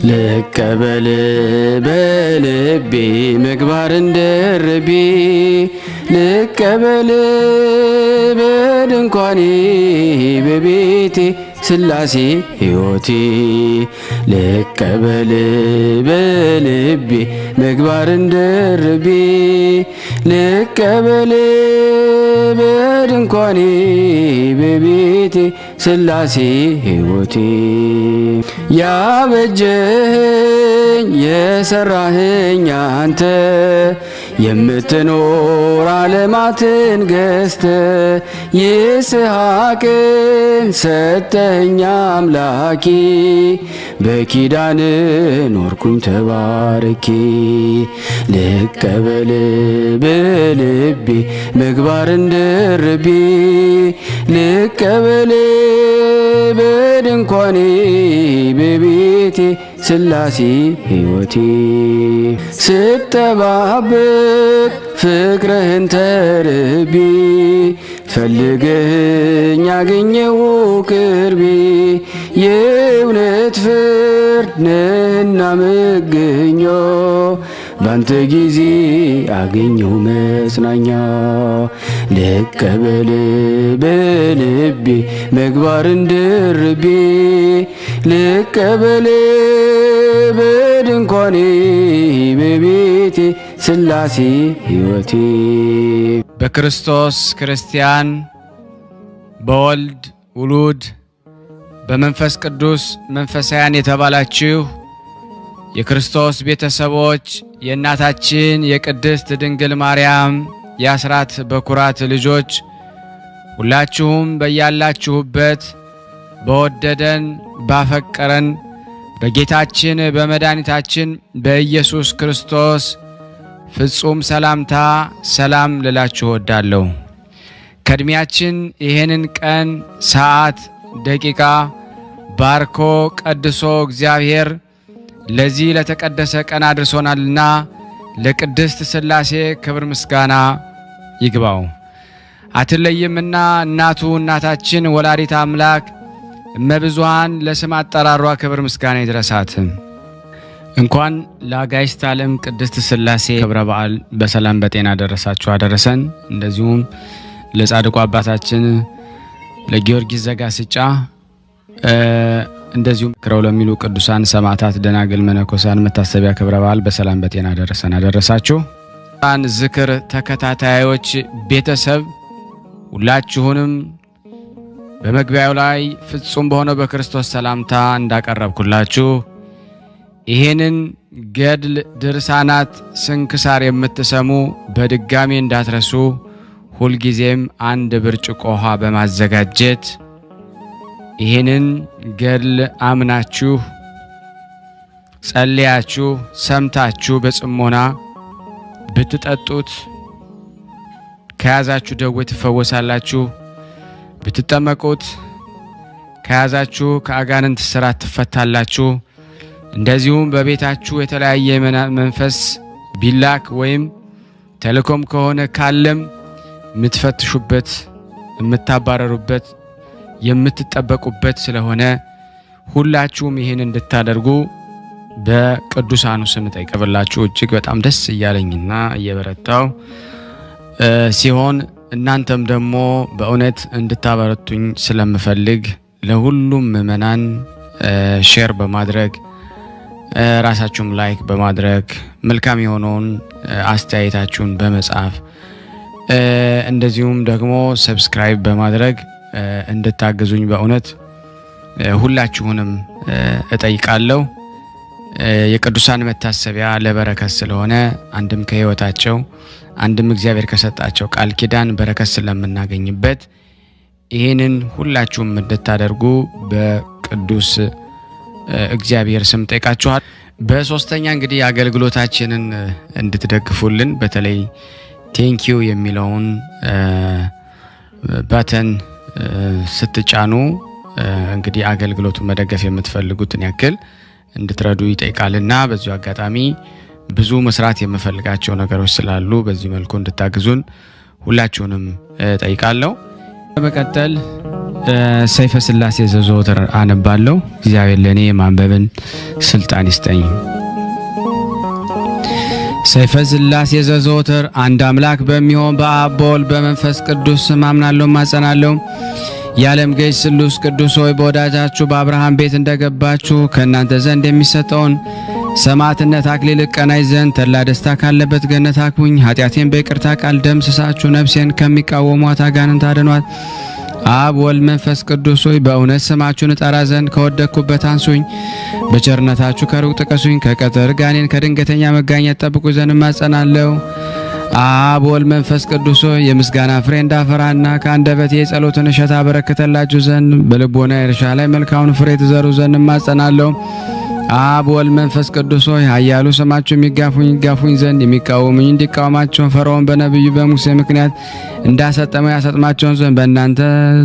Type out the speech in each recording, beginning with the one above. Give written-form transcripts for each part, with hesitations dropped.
ልቀበል በልቤ ምግባርን ደርቤ ልቀበል በድንኳኔ በቤቴ ስላሴ ሕይወቴ ልቀበል በልቤ ምግባርን ደርቤ ልቀበል በድንኳኔ በቤቴ ስላሴ ሕይወቴ ያበጀኸኝ የሰራኸኝ አንተ የምትኖር ዓለማትን ገዝተ ይስሐቅን ሰጠኸኝ አምላኬ በኪዳን ኖርኩኝ ተባርኬ ልቀበል በልቤ ምግባርን ደርቤ ልቀበል በድንኳኔ በቤቴ ስላሴ ሕይወቴ ስጠባበቅ ፍቅርህን ተርቤ ፈልገኸኝ አገኘሁ ቅርቤ የእውነት ፍርድ ነህና መገኛ ባንተ ጊዜ አገኘሁ መጽናኛ ልቀበል በልቤ ምግባርን ደርቤ ልቀበል በድንኳኔ በቤቴ ስላሴ ሕይወቴ በክርስቶስ ክርስቲያን በወልድ ውሉድ በመንፈስ ቅዱስ መንፈሳውያን የተባላችሁ የክርስቶስ ቤተሰቦች የእናታችን የቅድስት ድንግል ማርያም የአስራት በኩራት ልጆች ሁላችሁም በያላችሁበት በወደደን ባፈቀረን በጌታችን በመድኃኒታችን በኢየሱስ ክርስቶስ ፍጹም ሰላምታ ሰላም ልላችሁ እወዳለሁ። ከእድሜያችን ይሄንን ቀን ሰዓት ደቂቃ ባርኮ ቀድሶ እግዚአብሔር ለዚህ ለተቀደሰ ቀን አድርሶናልና ለቅድስት ሥላሴ ክብር ምስጋና ይግባው። አትለይምና እናቱ እናታችን ወላዲተ አምላክ እመብዙኃን ለስም አጠራሯ ክብር ምስጋና ይድረሳት። እንኳን ለአጋዕዝተ ዓለም ቅድስት ሥላሴ ክብረ በዓል በሰላም በጤና ደረሳችሁ አደረሰን። እንደዚሁም ለጻድቁ አባታችን ለጊዮርጊስ ዘጋስጫ እንደዚሁም ክረው ለሚሉ ቅዱሳን ሰማዕታት ደናግል መነኮሳን መታሰቢያ ክብረ በዓል በሰላም በጤና ደረሰን አደረሳችሁ። ያን ዝክር ተከታታዮች ቤተሰብ ሁላችሁንም በመግቢያው ላይ ፍጹም በሆነው በክርስቶስ ሰላምታ እንዳቀረብኩላችሁ ይሄንን ገድል ድርሳናት ስንክሳር የምትሰሙ በድጋሚ እንዳትረሱ ሁልጊዜም አንድ ብርጭቆ ውሃ በማዘጋጀት ይሄንን ገድል አምናችሁ ጸልያችሁ ሰምታችሁ በጽሞና ብትጠጡት ከያዛችሁ ደዌ ትፈወሳላችሁ። ብትጠመቁት ከያዛችሁ ከአጋንንት ስራት ትፈታላችሁ። እንደዚሁም በቤታችሁ የተለያየ መንፈስ ቢላክ ወይም ተልኮም ከሆነ ካለም የምትፈትሹበት የምታባረሩበት የምትጠበቁበት ስለሆነ ሁላችሁም ይሄን እንድታደርጉ በቅዱሳኑ ስም ጠይቀብላችሁ እጅግ በጣም ደስ እያለኝና እየበረታው ሲሆን እናንተም ደግሞ በእውነት እንድታበረቱኝ ስለምፈልግ ለሁሉም ምእመናን ሼር በማድረግ ራሳችሁም ላይክ በማድረግ መልካም የሆነውን አስተያየታችሁን በመጻፍ እንደዚሁም ደግሞ ሰብስክራይብ በማድረግ እንድታግዙኝ በእውነት ሁላችሁንም እጠይቃለሁ። የቅዱሳን መታሰቢያ ለበረከት ስለሆነ አንድም ከሕይወታቸው አንድም እግዚአብሔር ከሰጣቸው ቃል ኪዳን በረከት ስለምናገኝበት ይሄንን ሁላችሁም እንድታደርጉ በቅዱስ እግዚአብሔር ስም ጠይቃችኋል። በሶስተኛ እንግዲህ አገልግሎታችንን እንድትደግፉልን በተለይ ቴንኪዩ የሚለውን ባተን ስትጫኑ እንግዲህ አገልግሎቱን መደገፍ የምትፈልጉትን ያክል እንድትረዱ ይጠይቃልና በዚሁ አጋጣሚ ብዙ መስራት የምፈልጋቸው ነገሮች ስላሉ በዚህ መልኩ እንድታግዙን ሁላችሁንም ጠይቃለሁ። በመቀጠል ሰይፈ ሥላሴ ዘዘወትር አነባለሁ። እግዚአብሔር ለእኔ ማንበብን ስልጣን ይስጠኝ። ሰይፈ ሥላሴ ዘዘወትር አንድ አምላክ በሚሆን በአብ በወልድ በመንፈስ ቅዱስ ስም አምናለሁ ማጸናለሁ። የዓለም ገዥ ስሉስ ቅዱስ ሆይ በወዳጃችሁ በአብርሃም ቤት እንደገባችሁ ከእናንተ ዘንድ የሚሰጠውን ሰማዕትነት አክሊል እቀናይ ዘንድ ተድላ ደስታ ካለበት ገነት አክቡኝ። ኃጢአቴን በይቅርታ ቃል ደምስሳችሁ ነፍሴን ከሚቃወሟት አጋንንት አድኗት። አብ ወልድ መንፈስ ቅዱስ ሆይ በእውነት ስማችሁን እጠራ ዘንድ ከወደቅኩበት አንሱኝ። በቸርነታችሁ ከሩቅ ጥቀሱኝ። ከቀትር ጋኔን ከድንገተኛ መጋኘት ጠብቁ ዘንድ እማጸናለሁ። አብ ወልድ መንፈስ ቅዱስ ሆይ የምስጋና ፍሬ እንዳፈራና ከአንደበቴ የጸሎትን እሸት አበረክተላችሁ ዘንድ በልቦና እርሻ ላይ መልካሙን ፍሬ ትዘሩ ዘንድ እማጸናለሁ። አብ ወልድ መንፈስ ቅዱስ ሆይ ኃያሉ ስማችሁ ይጋፉኝ ዘንድ የሚቃወሙኝ እንዲቃወማቸው ፈርዖን በነቢዩ በሙሴ ምክንያት እንዳሰጠመው ያሰጥማቸውን ዘንድ በእናንተ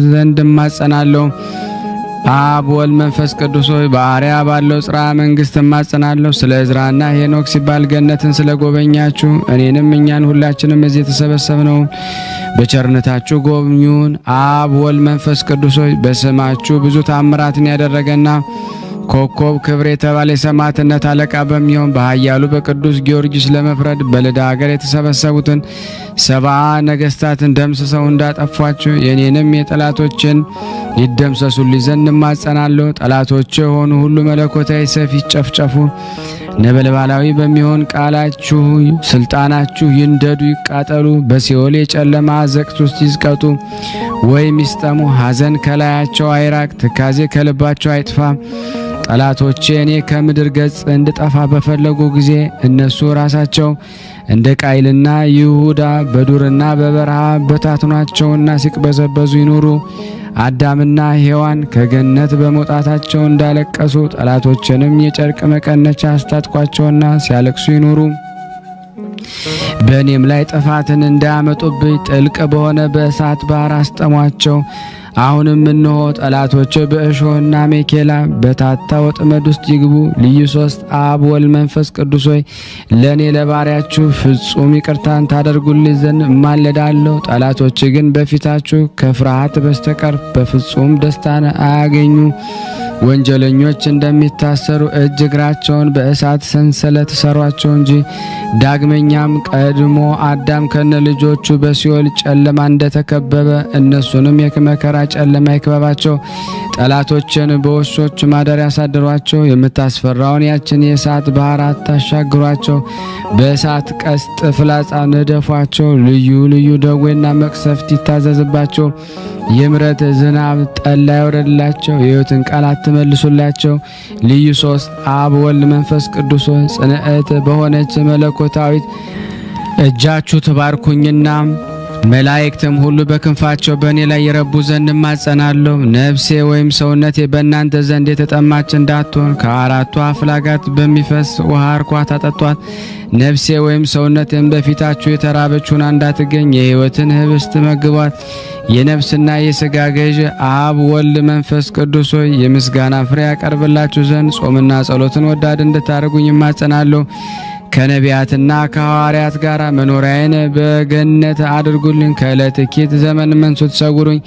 ዘንድ እማጸናለሁ። አብ ወልድ መንፈስ ቅዱስ ሆይ በአርያ ባለው ጽርሐ መንግሥት እማጸናለሁ። ስለ ዕዝራና ሄኖክ ሲባል ገነትን ስለ ጎበኛችሁ እኔንም እኛን ሁላችንም እዚህ የተሰበሰብነው በቸርነታችሁ ጎብኙን። አብ ወልድ መንፈስ ቅዱስ ሆይ በስማችሁ ብዙ ታምራትን ያደረገና ኮከብ ክብር የተባለ የሰማዕትነት አለቃ በሚሆን በኃያሉ በቅዱስ ጊዮርጊስ ለመፍረድ በልዳ ሀገር የተሰበሰቡትን 70 ነገሥታትን ደምስሰው እንዳጠፏቸው የኔንም የጠላቶችን ይደምሰሱልኝ ዘንድ እማጸናለሁ። ጠላቶች የሆኑ ሁሉ መለኮታዊ ሰይፍ ይጨፍጨፉ። ነበልባላዊ በሚሆን ቃላችሁ ስልጣናችሁ ይንደዱ፣ ይቃጠሉ። በሲኦል የጨለማ አዘቅት ውስጥ ይዝቀጡ ወይም ይስጠሙ። ሐዘን ከላያቸው አይራቅ፣ ትካዜ ከልባቸው አይጥፋ። ጠላቶቼ እኔ ከምድር ገጽ እንድጠፋ በፈለጉ ጊዜ እነሱ ራሳቸው እንደ ቃይልና ይሁዳ በዱርና በበረሃ በታትኗቸውና ሲቅበዘበዙ ይኑሩ። አዳምና ሔዋን ከገነት በመውጣታቸው እንዳለቀሱ ጠላቶችንም የጨርቅ መቀነቻ አስታጥቋቸውና ሲያለቅሱ ይኑሩ። በእኔም ላይ ጥፋትን እንዳያመጡብኝ ጥልቅ በሆነ በእሳት ባህር አስጠሟቸው። አሁንም እነሆ ጠላቶች በእሾህና ሜኬላ በታታ ወጥመድ ውስጥ ይግቡ። ልዩ ሶስት አብ ወልድ መንፈስ ቅዱስ ሆይ ለእኔ ለባሪያችሁ ፍጹም ይቅርታን ታደርጉልኝ ዘንድ እማልዳለሁ። ጠላቶች ግን በፊታችሁ ከፍርሃት በስተቀር በፍጹም ደስታን አያገኙ። ወንጀለኞች እንደሚታሰሩ እጅ እግራቸውን በእሳት ሰንሰለት ሰሯቸው እንጂ። ዳግመኛም ቀድሞ አዳም ከነ ልጆቹ በሲኦል ጨለማ እንደተከበበ እነሱንም የመከራ ጨለማ ይክበባቸው። ጠላቶችን በውሾች ማደሪያ ያሳድሯቸው። የምታስፈራውን ያችን የእሳት ባህር አታሻግሯቸው። በእሳት ቀስት ፍላጻ ንደፏቸው። ልዩ ልዩ ደዌና መቅሰፍት ይታዘዝባቸው። የምሕረት ዝናብ ጠላ ያወረድላቸው። የሕይወትን ቃል አትመልሱላቸው። ልዩ ሶስት አብ ወልድ መንፈስ ቅዱስ ጽንዕት በሆነች መለኮታዊት እጃችሁ ትባርኩኝና መላእክትም ሁሉ በክንፋቸው በእኔ ላይ የረቡ ዘንድ እማጸናለሁ። ነፍሴ ወይም ሰውነቴ በእናንተ ዘንድ የተጠማች እንዳትሆን ከአራቱ አፍላጋት በሚፈስ ውሃ እርኳት አጠጧት። ነፍሴ ወይም ሰውነቴም በፊታችሁ የተራበች ሆና እንዳትገኝ የሕይወትን ህብስት መግቧት። የነፍስና የሥጋ ገዥ አብ ወልድ መንፈስ ቅዱስ ሆይ የምስጋና ፍሬ ያቀርብላችሁ ዘንድ ጾምና ጸሎትን ወዳድ እንድታደርጉኝ እማጸናለሁ። ከነቢያትና ከሐዋርያት ጋር መኖሪያዬን በገነት አድርጉልኝ። ከዕለት ኪት ዘመን መንሱት ሰውሩኝ።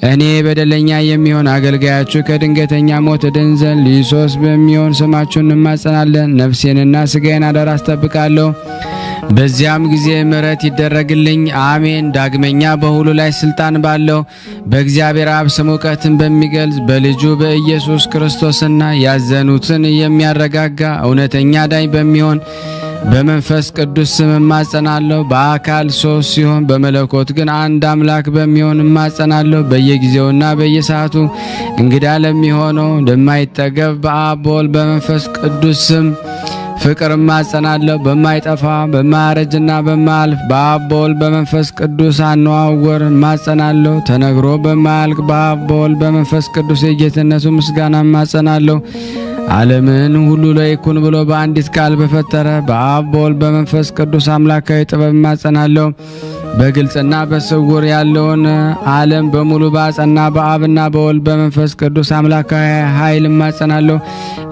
እኔ በደለኛ የሚሆን አገልጋያችሁ ከድንገተኛ ሞት ድን ዘንድ ሊሶስ በሚሆን ስማችሁን እንማጸናለን። ነፍሴንና ሥጋዬን አደራ አስጠብቃለሁ። በዚያም ጊዜ ምሕረት ይደረግልኝ። አሜን። ዳግመኛ በሁሉ ላይ ስልጣን ባለው በእግዚአብሔር አብ ስም እውቀትን በሚገልጽ በልጁ በኢየሱስ ክርስቶስና ያዘኑትን የሚያረጋጋ እውነተኛ ዳኝ በሚሆን በመንፈስ ቅዱስ ስም እማጸናለሁ። በአካል ሶስት ሲሆን በመለኮት ግን አንድ አምላክ በሚሆን እማጸናለሁ። በየጊዜውና በየሰዓቱ እንግዳ ለሚሆነው ለማይጠገብ በአብ በወልድ በመንፈስ ቅዱስ ስም ፍቅር እማጸናለሁ። በማይጠፋ በማያረጅና በማያልፍ በአብ በወልድ በመንፈስ ቅዱስ አነዋወር እማጸናለሁ። ተነግሮ በማያልቅ በአብ በወልድ በመንፈስ ቅዱስ የጌትነቱ ምስጋና እማጸናለሁ። ዓለምን ሁሉ ለይኩን ብሎ በአንዲት ቃል በፈጠረ በአብ በወልድ በመንፈስ ቅዱስ አምላካዊ ጥበብ እማጸናለሁ። በግልጽና በስውር ያለውን ዓለም በሙሉ ባጸና በአብና በወልድ በመንፈስ ቅዱስ አምላካዊ ኃይል እማጸናለሁ።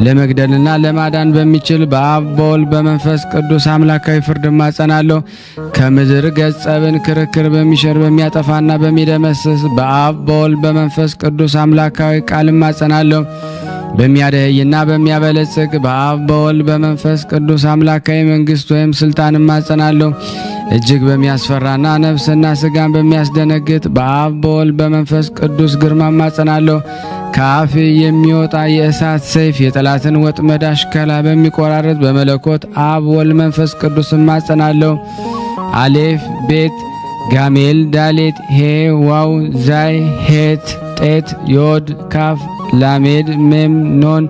ለመግደልና ለማዳን በሚችል በአብ በወልድ በመንፈስ ቅዱስ አምላካዊ ፍርድ እማጸናለሁ። ከምድር ገጽ ጸብን፣ ክርክር በሚሽር በሚያጠፋና በሚደመስስ በአብ በወልድ በመንፈስ ቅዱስ አምላካዊ ቃል እማጸናለሁ። በሚያደህይና በሚያበለጽግ በአብ በወልድ በመንፈስ ቅዱስ አምላካዊ መንግስት ወይም ስልጣን እማጸናለሁ። እጅግ በሚያስፈራና ነፍስና ስጋን በሚያስደነግጥ በአብ በወልድ በመንፈስ ቅዱስ ግርማ እማጸናለሁ። ከአፍ የሚወጣ የእሳት ሰይፍ የጠላትን ወጥመድ አሽከላ በሚቆራረጥ በመለኮት አብ ወልድ መንፈስ ቅዱስ እማጸናለሁ። አሌፍ ቤት ጋሜል ዳሌት ሄ ዋው ዛይ ሄት ጤት ዮድ ካፍ ላሜድ ሜም ኖን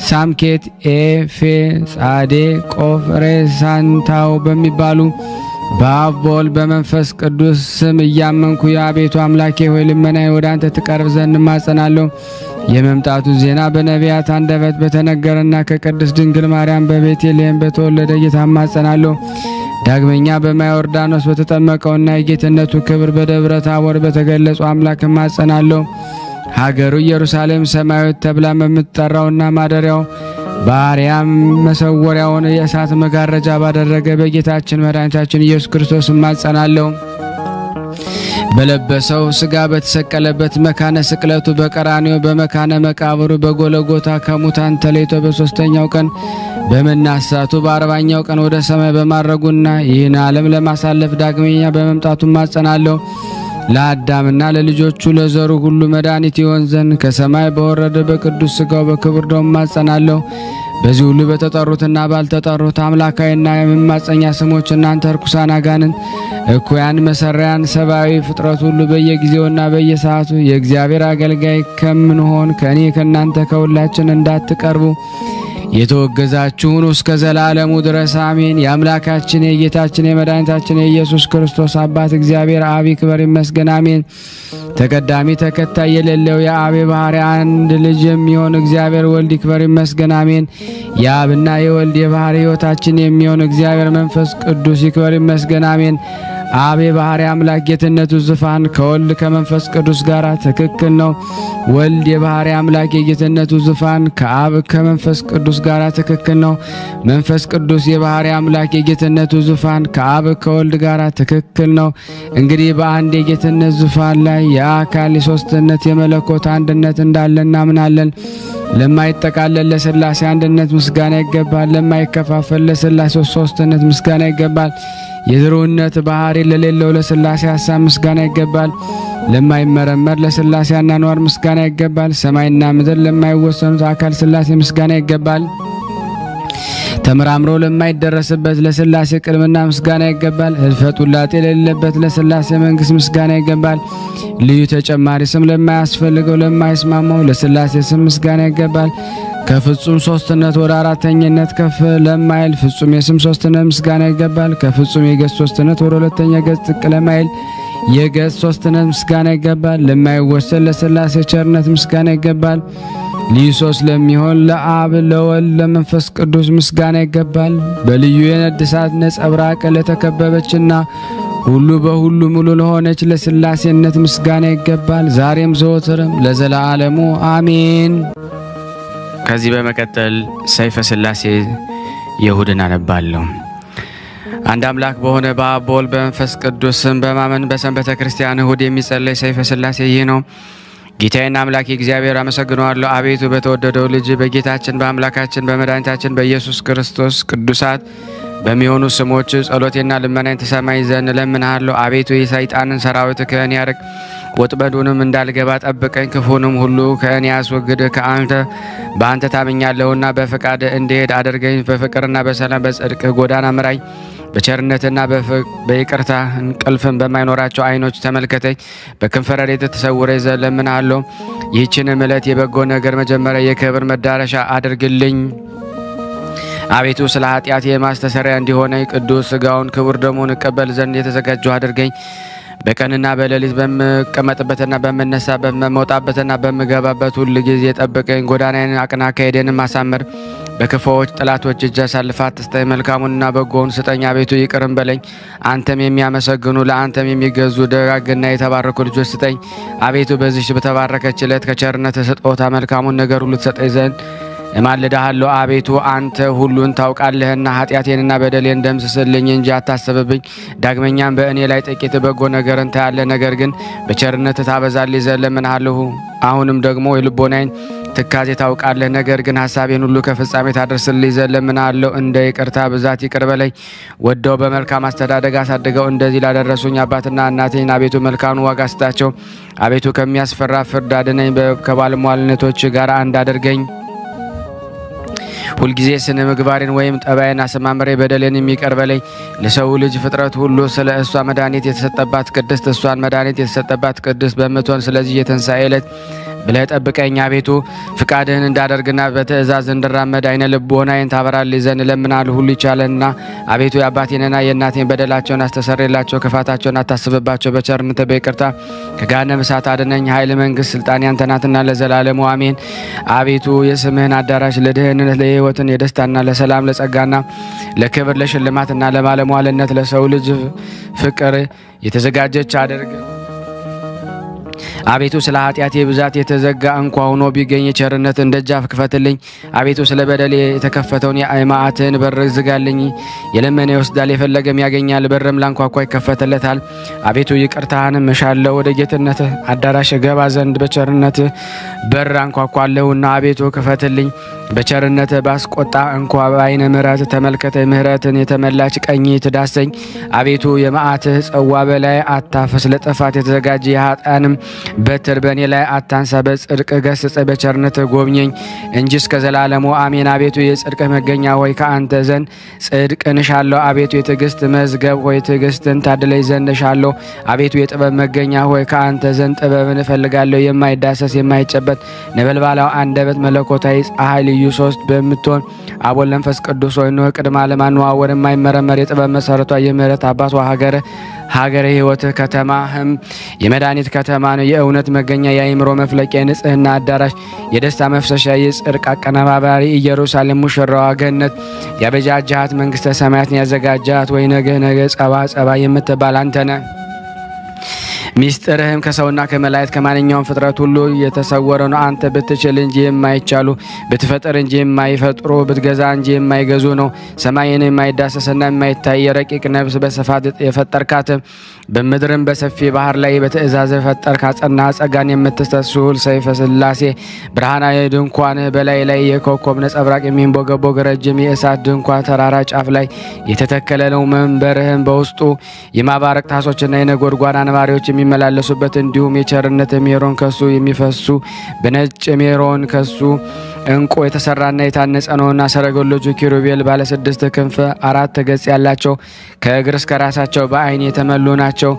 ሳምኬት ኤ ፌ ጻዴ ቆፍ ሬ ሳንታው በሚባሉ በአብ በወልድ በመንፈስ ቅዱስ ስም እያመንኩ የአቤቱ አምላኬ ሆይ ልመናዬ ወደ አንተ ትቀርብ ዘንድ እማጸናለሁ። የመምጣቱ ዜና በነቢያት አንደበት በተነገረና ከቅድስት ድንግል ማርያም በቤተልሔም በተወለደ ጌታ እማጸናለሁ። ዳግመኛ በማዮርዳኖስ በተጠመቀውና የጌትነቱ ክብር በደብረ ታቦር በተገለጸው አምላክ እማጸናለሁ። ሀገሩ ኢየሩሳሌም ሰማያዊት ተብላ በምትጠራውና ማደሪያው በአርያም መሰወሪያውን የእሳት መጋረጃ ባደረገ በጌታችን መድኃኒታችን ኢየሱስ ክርስቶስ እማጸናለሁ። በለበሰው ስጋ በተሰቀለበት መካነ ስቅለቱ በቀራንዮ በመካነ መቃብሩ በጎለጎታ ከሙታን ተለይቶ በሶስተኛው ቀን በመናሳቱ በአርባኛው ቀን ወደ ሰማይ በማረጉና ይህን ዓለም ለማሳለፍ ዳግመኛ በመምጣቱ እማጸናለሁ። ለአዳምና ለልጆቹ ለዘሩ ሁሉ መድኃኒት ይሆን ዘንድ ከሰማይ በወረደ በቅዱስ ስጋው በክብር ደሙ እማጸናለሁ። በዚህ ሁሉ በተጠሩትና ባልተጠሩት አምላካዊና የመማጸኛ ስሞች እናንተ ርኩሳን አጋንንት እኩያን መሰሪያን ሰብአዊ ፍጥረት ሁሉ በየጊዜውና በየሰዓቱ የእግዚአብሔር አገልጋይ ከምንሆን ከእኔ ከእናንተ ከሁላችን እንዳትቀርቡ የተወገዛችሁን እስከ ዘላለሙ ድረስ አሜን። የአምላካችን የጌታችን የመድኃኒታችን የኢየሱስ ክርስቶስ አባት እግዚአብሔር አብ ይክበር ይመስገን አሜን። ተቀዳሚ ተከታይ የሌለው የአብ ባህሪ አንድ ልጅ የሚሆን እግዚአብሔር ወልድ ይክበር ይመስገን አሜን። የአብና የወልድ የባህሪ ሕይወታችን የሚሆን እግዚአብሔር መንፈስ ቅዱስ ይክበር ይመስገን አሜን። አብ የባህሪ አምላክ ጌትነቱ ዙፋን ከወልድ ከመንፈስ ቅዱስ ጋር ትክክል ነው። ወልድ የባህሪ አምላክ የጌትነቱ ዙፋን ከአብ ከመንፈስ ቅዱስ ጋር ትክክል ነው። መንፈስ ቅዱስ የባህሪ አምላክ የጌትነቱ ዙፋን ከአብ ከወልድ ጋር ትክክል ነው። እንግዲህ በአንድ የጌትነት ዙፋን ላይ የአካል የሶስትነት የመለኮት አንድነት እንዳለ እናምናለን። ለማይጠቃለል ለሥላሴ አንድነት ምስጋና ይገባል። ለማይከፋፈል ለሥላሴ ሶስትነት ምስጋና ይገባል። የዝሩነት ባህሪ ለሌለው ለሥላሴ ሐሳብ ምስጋና ይገባል። ለማይመረመር ለሥላሴ አኗኗር ምስጋና ይገባል። ሰማይና ምድር ለማይወሰኑት አካል ሥላሴ ምስጋና ይገባል። ተመራምሮ ለማይደረስበት ለሥላሴ ቅድምና ምስጋና ይገባል። ህልፈት ውላጤ ለሌለበት ለሥላሴ መንግስት ምስጋና ይገባል። ልዩ ተጨማሪ ስም ለማያስፈልገው ለማይስማማው ለሥላሴ ስም ምስጋና ይገባል። ከፍጹም ሶስትነት ወደ አራተኝነት ከፍ ለማይል ፍጹም የስም ሶስትነት ምስጋና ይገባል። ከፍጹም የገጽ ሶስትነት ወደ ሁለተኛ ገጽ ዝቅ ለማይል የገጽ ሶስትነት ምስጋና ይገባል። ለማይወሰን ለሥላሴ ቸርነት ምስጋና ይገባል። ልዩ ሶስት ለሚሆን ለአብ ለወልድ ለመንፈስ ቅዱስ ምስጋና ይገባል። በልዩ የነድ እሳት ነጸብራቅ ለተከበበችና ሁሉ በሁሉ ሙሉ ለሆነች ለሥላሴነት ምስጋና ይገባል። ዛሬም ዘወትርም ለዘላለሙ አሜን። ከዚህ በመቀጠል ሰይፈ ሥላሴ የእሁድን አነባለሁ። አንድ አምላክ በሆነ በአብ በወልድ በመንፈስ ቅዱስ ስም በማመን በሰንበተ ክርስቲያን እሁድ የሚጸለይ ሰይፈ ሥላሴ ይህ ነው። ጌታዬና አምላኬ እግዚአብሔር አመሰግነዋለሁ። አቤቱ በተወደደው ልጅ በጌታችን በአምላካችን በመድኃኒታችን በኢየሱስ ክርስቶስ ቅዱሳት በሚሆኑ ስሞች ጸሎቴና ልመናዬን ተሰማኝ ዘንድ እለምንሃለሁ። አቤቱ የሰይጣንን ሰራዊት ከእኔ ያርቅ፣ ወጥመዱንም እንዳልገባ ጠብቀኝ፣ ክፉንም ሁሉ ከእኔ አስወግድ። በአንተ ታምኛለሁና በፈቃድ እንድሄድ አድርገኝ። በፍቅርና በሰላም በጽድቅ ጎዳና ምራኝ። በቸርነትና በይቅርታ እንቅልፍን በማይኖራቸው ዓይኖች ተመልከተኝ። በክንፈ ረድኤት ተሰውረኝ ዘንድ እለምንሃለሁ። ይህችንም ዕለት የበጎ ነገር መጀመሪያ የክብር መዳረሻ አድርግልኝ። አቤቱ ስለ ኃጢአት የማስተሰሪያ እንዲሆነኝ ቅዱስ ሥጋውን ክቡር ደሙን እቀበል ዘንድ የተዘጋጀሁ አድርገኝ። በቀንና በሌሊት በምቀመጥበትና በምነሳበት በመውጣበትና በምገባበት ሁሉ ጊዜ ጠብቀኝ። ጎዳናዬን አቅና፣ አካሄዴንም አሳምር። በክፉዎች ጠላቶች እጅ አሳልፈህ አትስጠኝ። መልካሙንና በጎውን ስጠኝ አቤቱ ይቅርም በለኝ። አንተም የሚያመሰግኑ ለአንተም የሚገዙ ደጋግና የተባረኩ ልጆች ስጠኝ አቤቱ። በዚህች በተባረከች ዕለት ከቸርነት ስጦታ መልካሙን ነገር ሁሉ ትሰጠኝ ዘንድ እማልድሃለሁ አቤቱ። አንተ ሁሉን ታውቃለህና ኃጢአቴንና በደሌን ደምስስልኝ እንጂ አታስብብኝ። ዳግመኛም በእኔ ላይ ጥቂት በጎ ነገርን ታያለህ፣ ነገር ግን በቸርነት ታበዛልኝ ዘንድ እለምንሃለሁ። አሁንም ደግሞ የልቦናዬን ትካዜ ታውቃለህ፣ ነገር ግን ሐሳቤን ሁሉ ከፍጻሜ ታደርስልኝ ዘንድ እለምንሃለሁ። እንደ ይቅርታ ብዛት ይቅር በለኝ። ወደው በመልካም አስተዳደግ አሳድገው እንደዚህ ላደረሱኝ አባትና እናቴን አቤቱ መልካሙን ዋጋ ስጣቸው አቤቱ። ከሚያስፈራ ፍርድ አድነኝ፣ ከባለሟልነቶች ጋር አንድ አድርገኝ። ሁልጊዜ ስነ ምግባሬን ወይም ጠባይን አሰማምሬ በደሌን የሚቀር በለኝ። ለሰው ልጅ ፍጥረት ሁሉ ስለ እሷ መድኃኒት የተሰጠባት ቅድስት እሷን መድኃኒት የተሰጠባት ቅድስት በምትሆን ስለዚህ የትንሣኤ ዕለት ብለህ ጠብቀኝ አቤቱ። ፍቃድህን እንዳደርግና በትእዛዝ እንድራመድ አይነ ልቦናዬን ታበራልኝ ዘንድ እለምንሃለሁ። ሁሉ ይቻለንና አቤቱ የአባቴንና የእናቴን በደላቸውን አስተሰርይላቸው፣ ክፋታቸውን አታስብባቸው። በቸርነት በይቅርታ ከገሃነመ እሳት አድነኝ። ኃይል፣ መንግስት፣ ስልጣን ያንተ ናትና ለዘላለሙ አሜን። አቤቱ የስምህን አዳራሽ ለድህነት፣ ለሕይወትን፣ የደስታና ለሰላም፣ ለጸጋና ለክብር፣ ለሽልማትና ለባለሟልነት ለሰው ልጅ ፍቅር የተዘጋጀች አድርግ አቤቱ። ስለ ኃጢአቴ ብዛት የተዘጋ እንኳ ሆኖ ቢገኝ ቸርነትን ደጃፍ ክፈትልኝ አቤቱ። ስለ በደሌ የተከፈተውን የመዓትህን በር ዝጋልኝ። የለመነ ይወስዳል፣ የፈለገም ያገኛል፣ በርም ላንኳኳ ይከፈትለታል። አቤቱ ይቅርታህንም እሻለሁ፣ ወደ ጌትነትህ አዳራሽ ገባ ዘንድ በቸርነትህ በር አንኳኳለሁና አቤቱ ክፈትልኝ። በቸርነትህ ባስቆጣ እንኳ በዓይነ ምሕረት ተመልከተኝ። ምሕረትን የተመላች ቀኝ ትዳሰኝ አቤቱ። የመዓትህ ጽዋ በላይ አታፍስ፣ ለጥፋት የተዘጋጀ የኃጥአንም በትር በእኔ ላይ አታንሳ። በጽድቅ ገስጸ፣ በቸርነት ጎብኘኝ እንጂ እስከ ዘላለሙ አሜን። አቤቱ የጽድቅ መገኛ ሆይ ከአንተ ዘንድ ጽድቅን እሻለሁ አቤቱ። የትዕግስት መዝገብ ሆይ ትዕግስትን ታድለኝ ዘንድ እሻለሁ አቤቱ። የጥበብ መገኛ ሆይ ከአንተ ዘንድ ጥበብን እፈልጋለሁ። የማይዳሰስ የማይጨበጥ ነበልባላዊ አንደበት መለኮታዊ ፀሐይ ልዩ ሶስት በምትሆን አብ ወልድ መንፈስ ቅዱስ ሆይ ኖህ ቅድመ ዓለም አነዋወር የማይመረመር የጥበብ መሰረቷ የምህረት አባቷ ሀገረ ሕይወት ከተማህም የመድኃኒት ከተማ ነው። የእውነት መገኛ የአእምሮ መፍለቂያ የንጽህና አዳራሽ የደስታ መፍሰሻ የጽድቅ አቀነባባሪ ኢየሩሳሌም ሙሽራዋ ገነት ያበጃጃት መንግስተ ሰማያትን ያዘጋጃት ወይ ነገ ጸባ የምትባል አንተነ ሚስጥርህም ከሰውና ከመላእክት ከማንኛውም ፍጥረት ሁሉ የተሰወረ ነው። አንተ ብትችል እንጂ የማይቻሉ ብትፈጥር እንጂ የማይፈጥሩ ብትገዛ እንጂ የማይገዙ ነው። ሰማይን የማይዳሰስና የማይታይ የረቂቅ ነፍስ በስፋት የፈጠርካት በምድርም በሰፊ ባህር ላይ በትእዛዝ ፈጠርካ ጸና ጸጋን የምትስተስሁል ሰይፈ ሥላሴ ብርሃናዊ ድንኳን በላይ ላይ የኮከብ ነጸብራቅ የሚንቦገቦግ ረጅም የእሳት ድንኳን ተራራ ጫፍ ላይ የተተከለ ነው። መንበርህም በውስጡ የማባረቅ ታሶችና የነጎድጓድ አንባሪዎች የሚመላለሱበት እንዲሁም የቸርነት ሜሮን ከሱ የሚፈሱ በነጭ ሜሮን ከሱ እንቁ የተሰራና የታነጸ ነውና። ሰረገሎቹ ኪሩቤል ባለ 6 ክንፍ 4 ገጽ ያላቸው ከእግር እስከ ራሳቸው በዓይን የተመሉ ናቸው።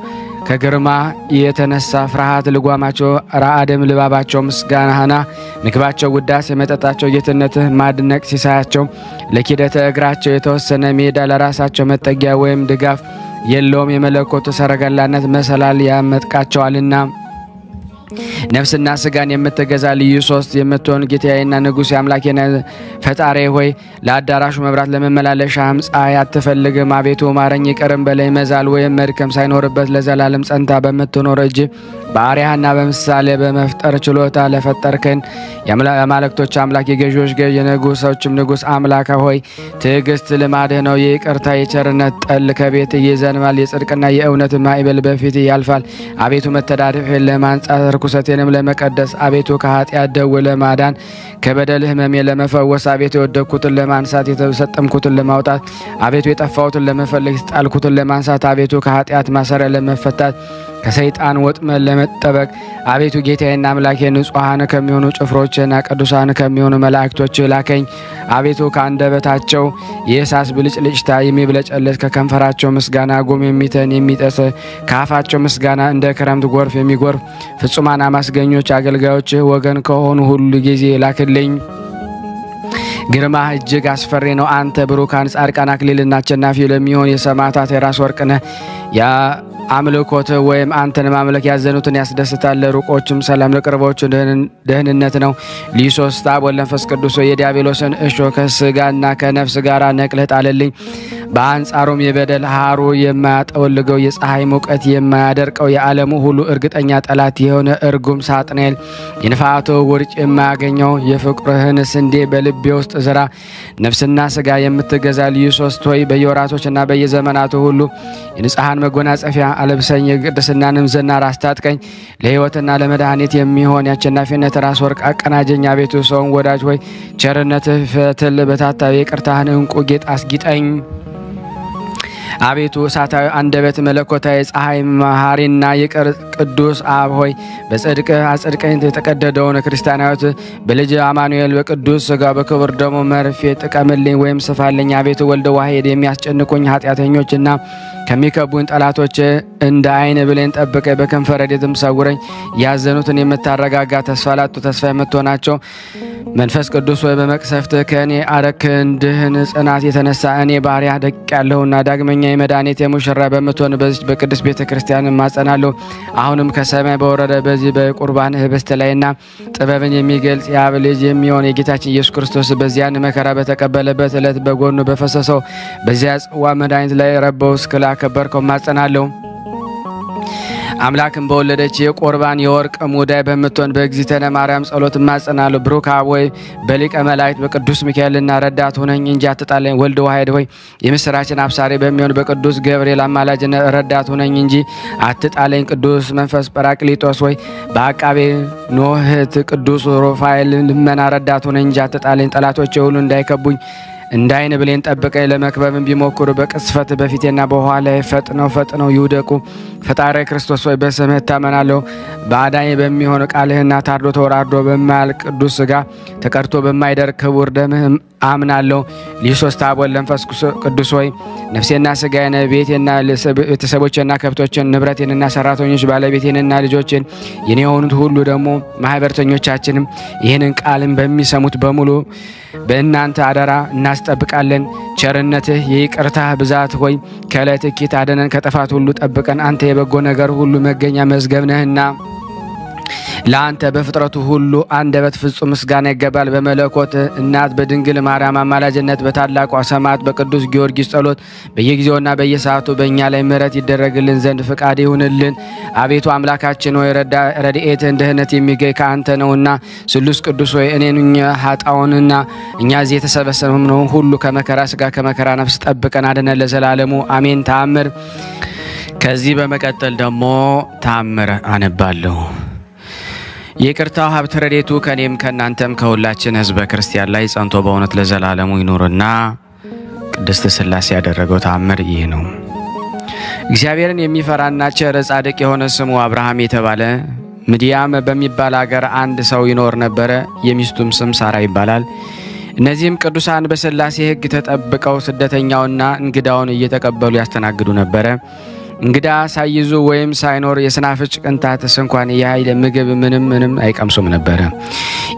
ከግርማ የተነሳ ፍርሃት ልጓማቸው ራአደም ልባባቸው ምስጋናህና ምግባቸው ውዳሴ መጠጣቸው ጌትነትህ ማድነቅ ሲሳያቸው ለኪደተ እግራቸው የተወሰነ ሜዳ ለራሳቸው መጠጊያ ወይም ድጋፍ የለውም። የመለኮት ሰረገላነት መሰላል ያመጥቃቸዋልና ነፍስና ስጋን የምትገዛ ልዩ ሶስት የምትሆን ጌታዬና ንጉሥ አምላኬና ፈጣሪ ሆይ ለአዳራሹ መብራት ለመመላለሻም ፀሐይ አትፈልግም። አቤቱ ማረኝ ይቅርም በለኝ። መዛል ወይም መድከም ሳይኖርበት ለዘላለም ጸንታ በምትኖር እጅ በአርያህና በምሳሌ በመፍጠር ችሎታ ለፈጠርከን የአማልክቶች አምላክ የገዢዎች ገዥ የንጉሶችም ንጉሥ አምላክ ሆይ ትዕግስት ልማድህ ነው። የይቅርታ የቸርነት ጠል ከቤት ይዘንባል። የጽድቅና የእውነት ማዕበል በፊት ያልፋል። አቤቱ መተዳደፌን ለማንጻት ርኩሰቴንም ለመቀደስ አቤቱ ከኃጢአት ደዌ ለማዳን ከበደል ሕመሜ ለመፈወስ አቤቱ የወደቅኩትን ለማንሳት የተሰጠምኩትን ለማውጣት አቤቱ የጠፋሁትን ለመፈለግ የተጣልኩትን ለማንሳት አቤቱ ከኃጢአት ማሰሪያ ለመፈታት ከሰይጣን ወጥመድ ለመጠበቅ አቤቱ ጌታዬና አምላኬ ንጹሐን ከሚሆኑ ጭፍሮችና ቅዱሳን ከሚሆኑ መላእክቶች ላከኝ። አቤቱ ከአንደበታቸው የእሳት ብልጭልጭታ የሚብለጨለጭ ከከንፈራቸው ምስጋና ጉም የሚተን የሚጠስ ከአፋቸው ምስጋና እንደ ክረምት ጎርፍ የሚጎርፍ ፍጹማን አመስገኞች አገልጋዮች ወገን ከሆኑ ሁሉ ጊዜ ላክልኝ። ግርማህ እጅግ አስፈሪ ነው። አንተ ብሩካን ጻድቃን አክሊልና አሸናፊ ለሚሆን የሰማዕታት የራስ ወርቅ ነህ። አምልኮት ወይም አንተን ማምለክ ያዘኑትን ያስደስታል። ለሩቆችም ሰላም ለቅርቦች ደህንነት ነው። ልዩ ሦስት አብ ወልድ መንፈስ ቅዱስ የዲያብሎስን እሾህ ከስጋና ከነፍስ ጋር ነቅለህ ጣልልኝ። በአንጻሩም የበደል ሐሩ የማያጠወልገው የፀሐይ ሙቀት የማያደርቀው የዓለሙ ሁሉ እርግጠኛ ጠላት የሆነ እርጉም ሳጥናኤል የንፋቱ ውርጭ የማያገኘው የፍቅርህን ስንዴ በልቤ ውስጥ ዝራ። ነፍስና ስጋ የምትገዛ ልዩ ሦስት ሆይ በየወራቶችና በየዘመናቱ ሁሉ የንጽሐን መጎናጸፊያ አለብሰኝ። የቅድስናንም ዝናር አስታጥቀኝ። ለሕይወትና ለመድኃኒት የሚሆን የአሸናፊነት ራስ ወርቅ አቀናጀኝ። አቤቱ ሰውን ወዳጅ ሆይ ቸርነትህ ፈትል በታታዊ የቅርታህን ዕንቁ ጌጥ አስጊጠኝ። አቤቱ እሳታዊ አንደበት መለኮታዊ ፀሐይ መሐሪና ይቅር ቅዱስ አብ ሆይ በጽድቅ አጽድቀኝ። የተቀደደውን ክርስቲያናዊት በልጅ አማኑኤል በቅዱስ ሥጋ በክብር ደሙ መርፌ ጥቀምልኝ ወይም ስፋልኝ። አቤቱ ወልደ ዋሕድ የሚያስጨንቁኝ ኃጢአተኞችና ከሚከቡኝ ጠላቶች እንደ ዓይን ብሌን ጠብቀኝ። በከንፈ ረድኤትም ሰውረኝ። ያዘኑትን የምታረጋጋ ተስፋ ላጡ ተስፋ የምትሆናቸው መንፈስ ቅዱስ ሆይ በመቅሰፍት ከእኔ አረክ። እንድህን ጽናት የተነሳ እኔ ባሪያ ደቅ ያለሁና ዳግመኛ የመድኃኒት የሙሽራ በምትሆን በዚች በቅድስት ቤተ ክርስቲያን እማጸናለሁ። አሁንም ከሰማይ በወረደ በዚህ በቁርባን ህብስት ላይና ጥበብን የሚገልጽ የአብ ልጅ የሚሆን የጌታችን ኢየሱስ ክርስቶስ በዚያን መከራ በተቀበለበት ዕለት በጎኑ በፈሰሰው በዚያ ጽዋ መድኃኒት ላይ ረበው እስክላ ከበርከው እማጸናለሁ። አምላክን በወለደች የቁርባን የወርቅ ሙዳይ በምትሆን በእግዚእትነ ማርያም ጸሎት እማጸናለሁ። ብሩክ አብ ሆይ በሊቀ መላእክት በቅዱስ ሚካኤልና ረዳት ሆነኝ እንጂ አትጣለኝ። ወልድ ዋሕድ ሆይ የምስራችን አብሳሪ በሚሆን በቅዱስ ገብርኤል አማላጅነት ረዳት ሆነኝ እንጂ አትጣለኝ። ቅዱስ መንፈስ ጰራቅሊጦስ ሆይ በአቃቤ ኖህት ቅዱስ ሩፋኤል ልመና ረዳት ሆነኝ እንጂ አትጣለኝ። ጠላቶቼ ሁሉ እንዳይከቡኝ እንደ ዓይን ብሌን ጠብቀኝ። ለመክበብም ቢሞክሩ በቅስፈት በፊቴና በኋላ ፈጥነው ይውደቁ። ፈጣሪ ክርስቶስ ሆይ በስምህ እታመናለሁ። በአዳኝ በሚሆን ቃልህና ታርዶ ተወራርዶ በማያልቅ ቅዱስ ሥጋ ተቀድቶ በማይደርቅ ክቡር ደምህ አምናለሁ። ልዩ ሦስት አብ ወልድ መንፈስ ቅዱስ ሆይ ነፍሴና ሥጋዬን ቤቴና ቤተሰቦቼና ከብቶችን ንብረቴንና ሰራተኞች ባለቤቴንና ልጆችን የኔ የሆኑት ሁሉ ደግሞ ማህበርተኞቻችንም ይህንን ቃልን በሚሰሙት በሙሉ በእናንተ አደራ እናስጠብቃለን። ቸርነትህ የይቅርታህ ብዛት ሆይ ከዕለት እኪት አደነን፣ ከጥፋት ሁሉ ጠብቀን። አንተ የበጎ ነገር ሁሉ መገኛ መዝገብ ነህና ለአንተ በፍጥረቱ ሁሉ አንደበት ፍጹም ምስጋና ይገባል። በመለኮት እናት በድንግል ማርያም አማላጅነት በታላቋ ሰማዕት በቅዱስ ጊዮርጊስ ጸሎት በየጊዜውና በየሰዓቱ በእኛ ላይ ምሕረት ይደረግልን ዘንድ ፍቃድ ይሁንልን። አቤቱ አምላካችን ሆይ ረድኤትህን ድኅነት የሚገኝ ከአንተ ነውና ስሉስ ቅዱስ ሆይ እኔን ኃጣውንና እኛ እዚህ የተሰበሰብነው ሁሉ ከመከራ ሥጋ ከመከራ ነፍስ ጠብቀን አድነን ለዘላለሙ አሜን። ተአምር። ከዚህ በመቀጠል ደግሞ ተአምር አነባለሁ። የይቅርታው ሀብት ረድኤቱ ከኔም ከእናንተም ከሁላችን ሕዝበ ክርስቲያን ላይ ጸንቶ በእውነት ለዘላለሙ ይኑርና ቅድስት ሥላሴ ያደረገው ተአምር ይህ ነው። እግዚአብሔርን የሚፈራና ቸር ጻድቅ የሆነ ስሙ አብርሃም የተባለ ምድያም በሚባል አገር አንድ ሰው ይኖር ነበረ። የሚስቱም ስም ሳራ ይባላል። እነዚህም ቅዱሳን በሥላሴ ሕግ ተጠብቀው ስደተኛውና እንግዳውን እየተቀበሉ ያስተናግዱ ነበረ። እንግዳ ሳይዙ ወይም ሳይኖር የስናፍጭ ቅንጣት እንኳን የኃይል ምግብ ምንም አይቀምሱም ነበረ።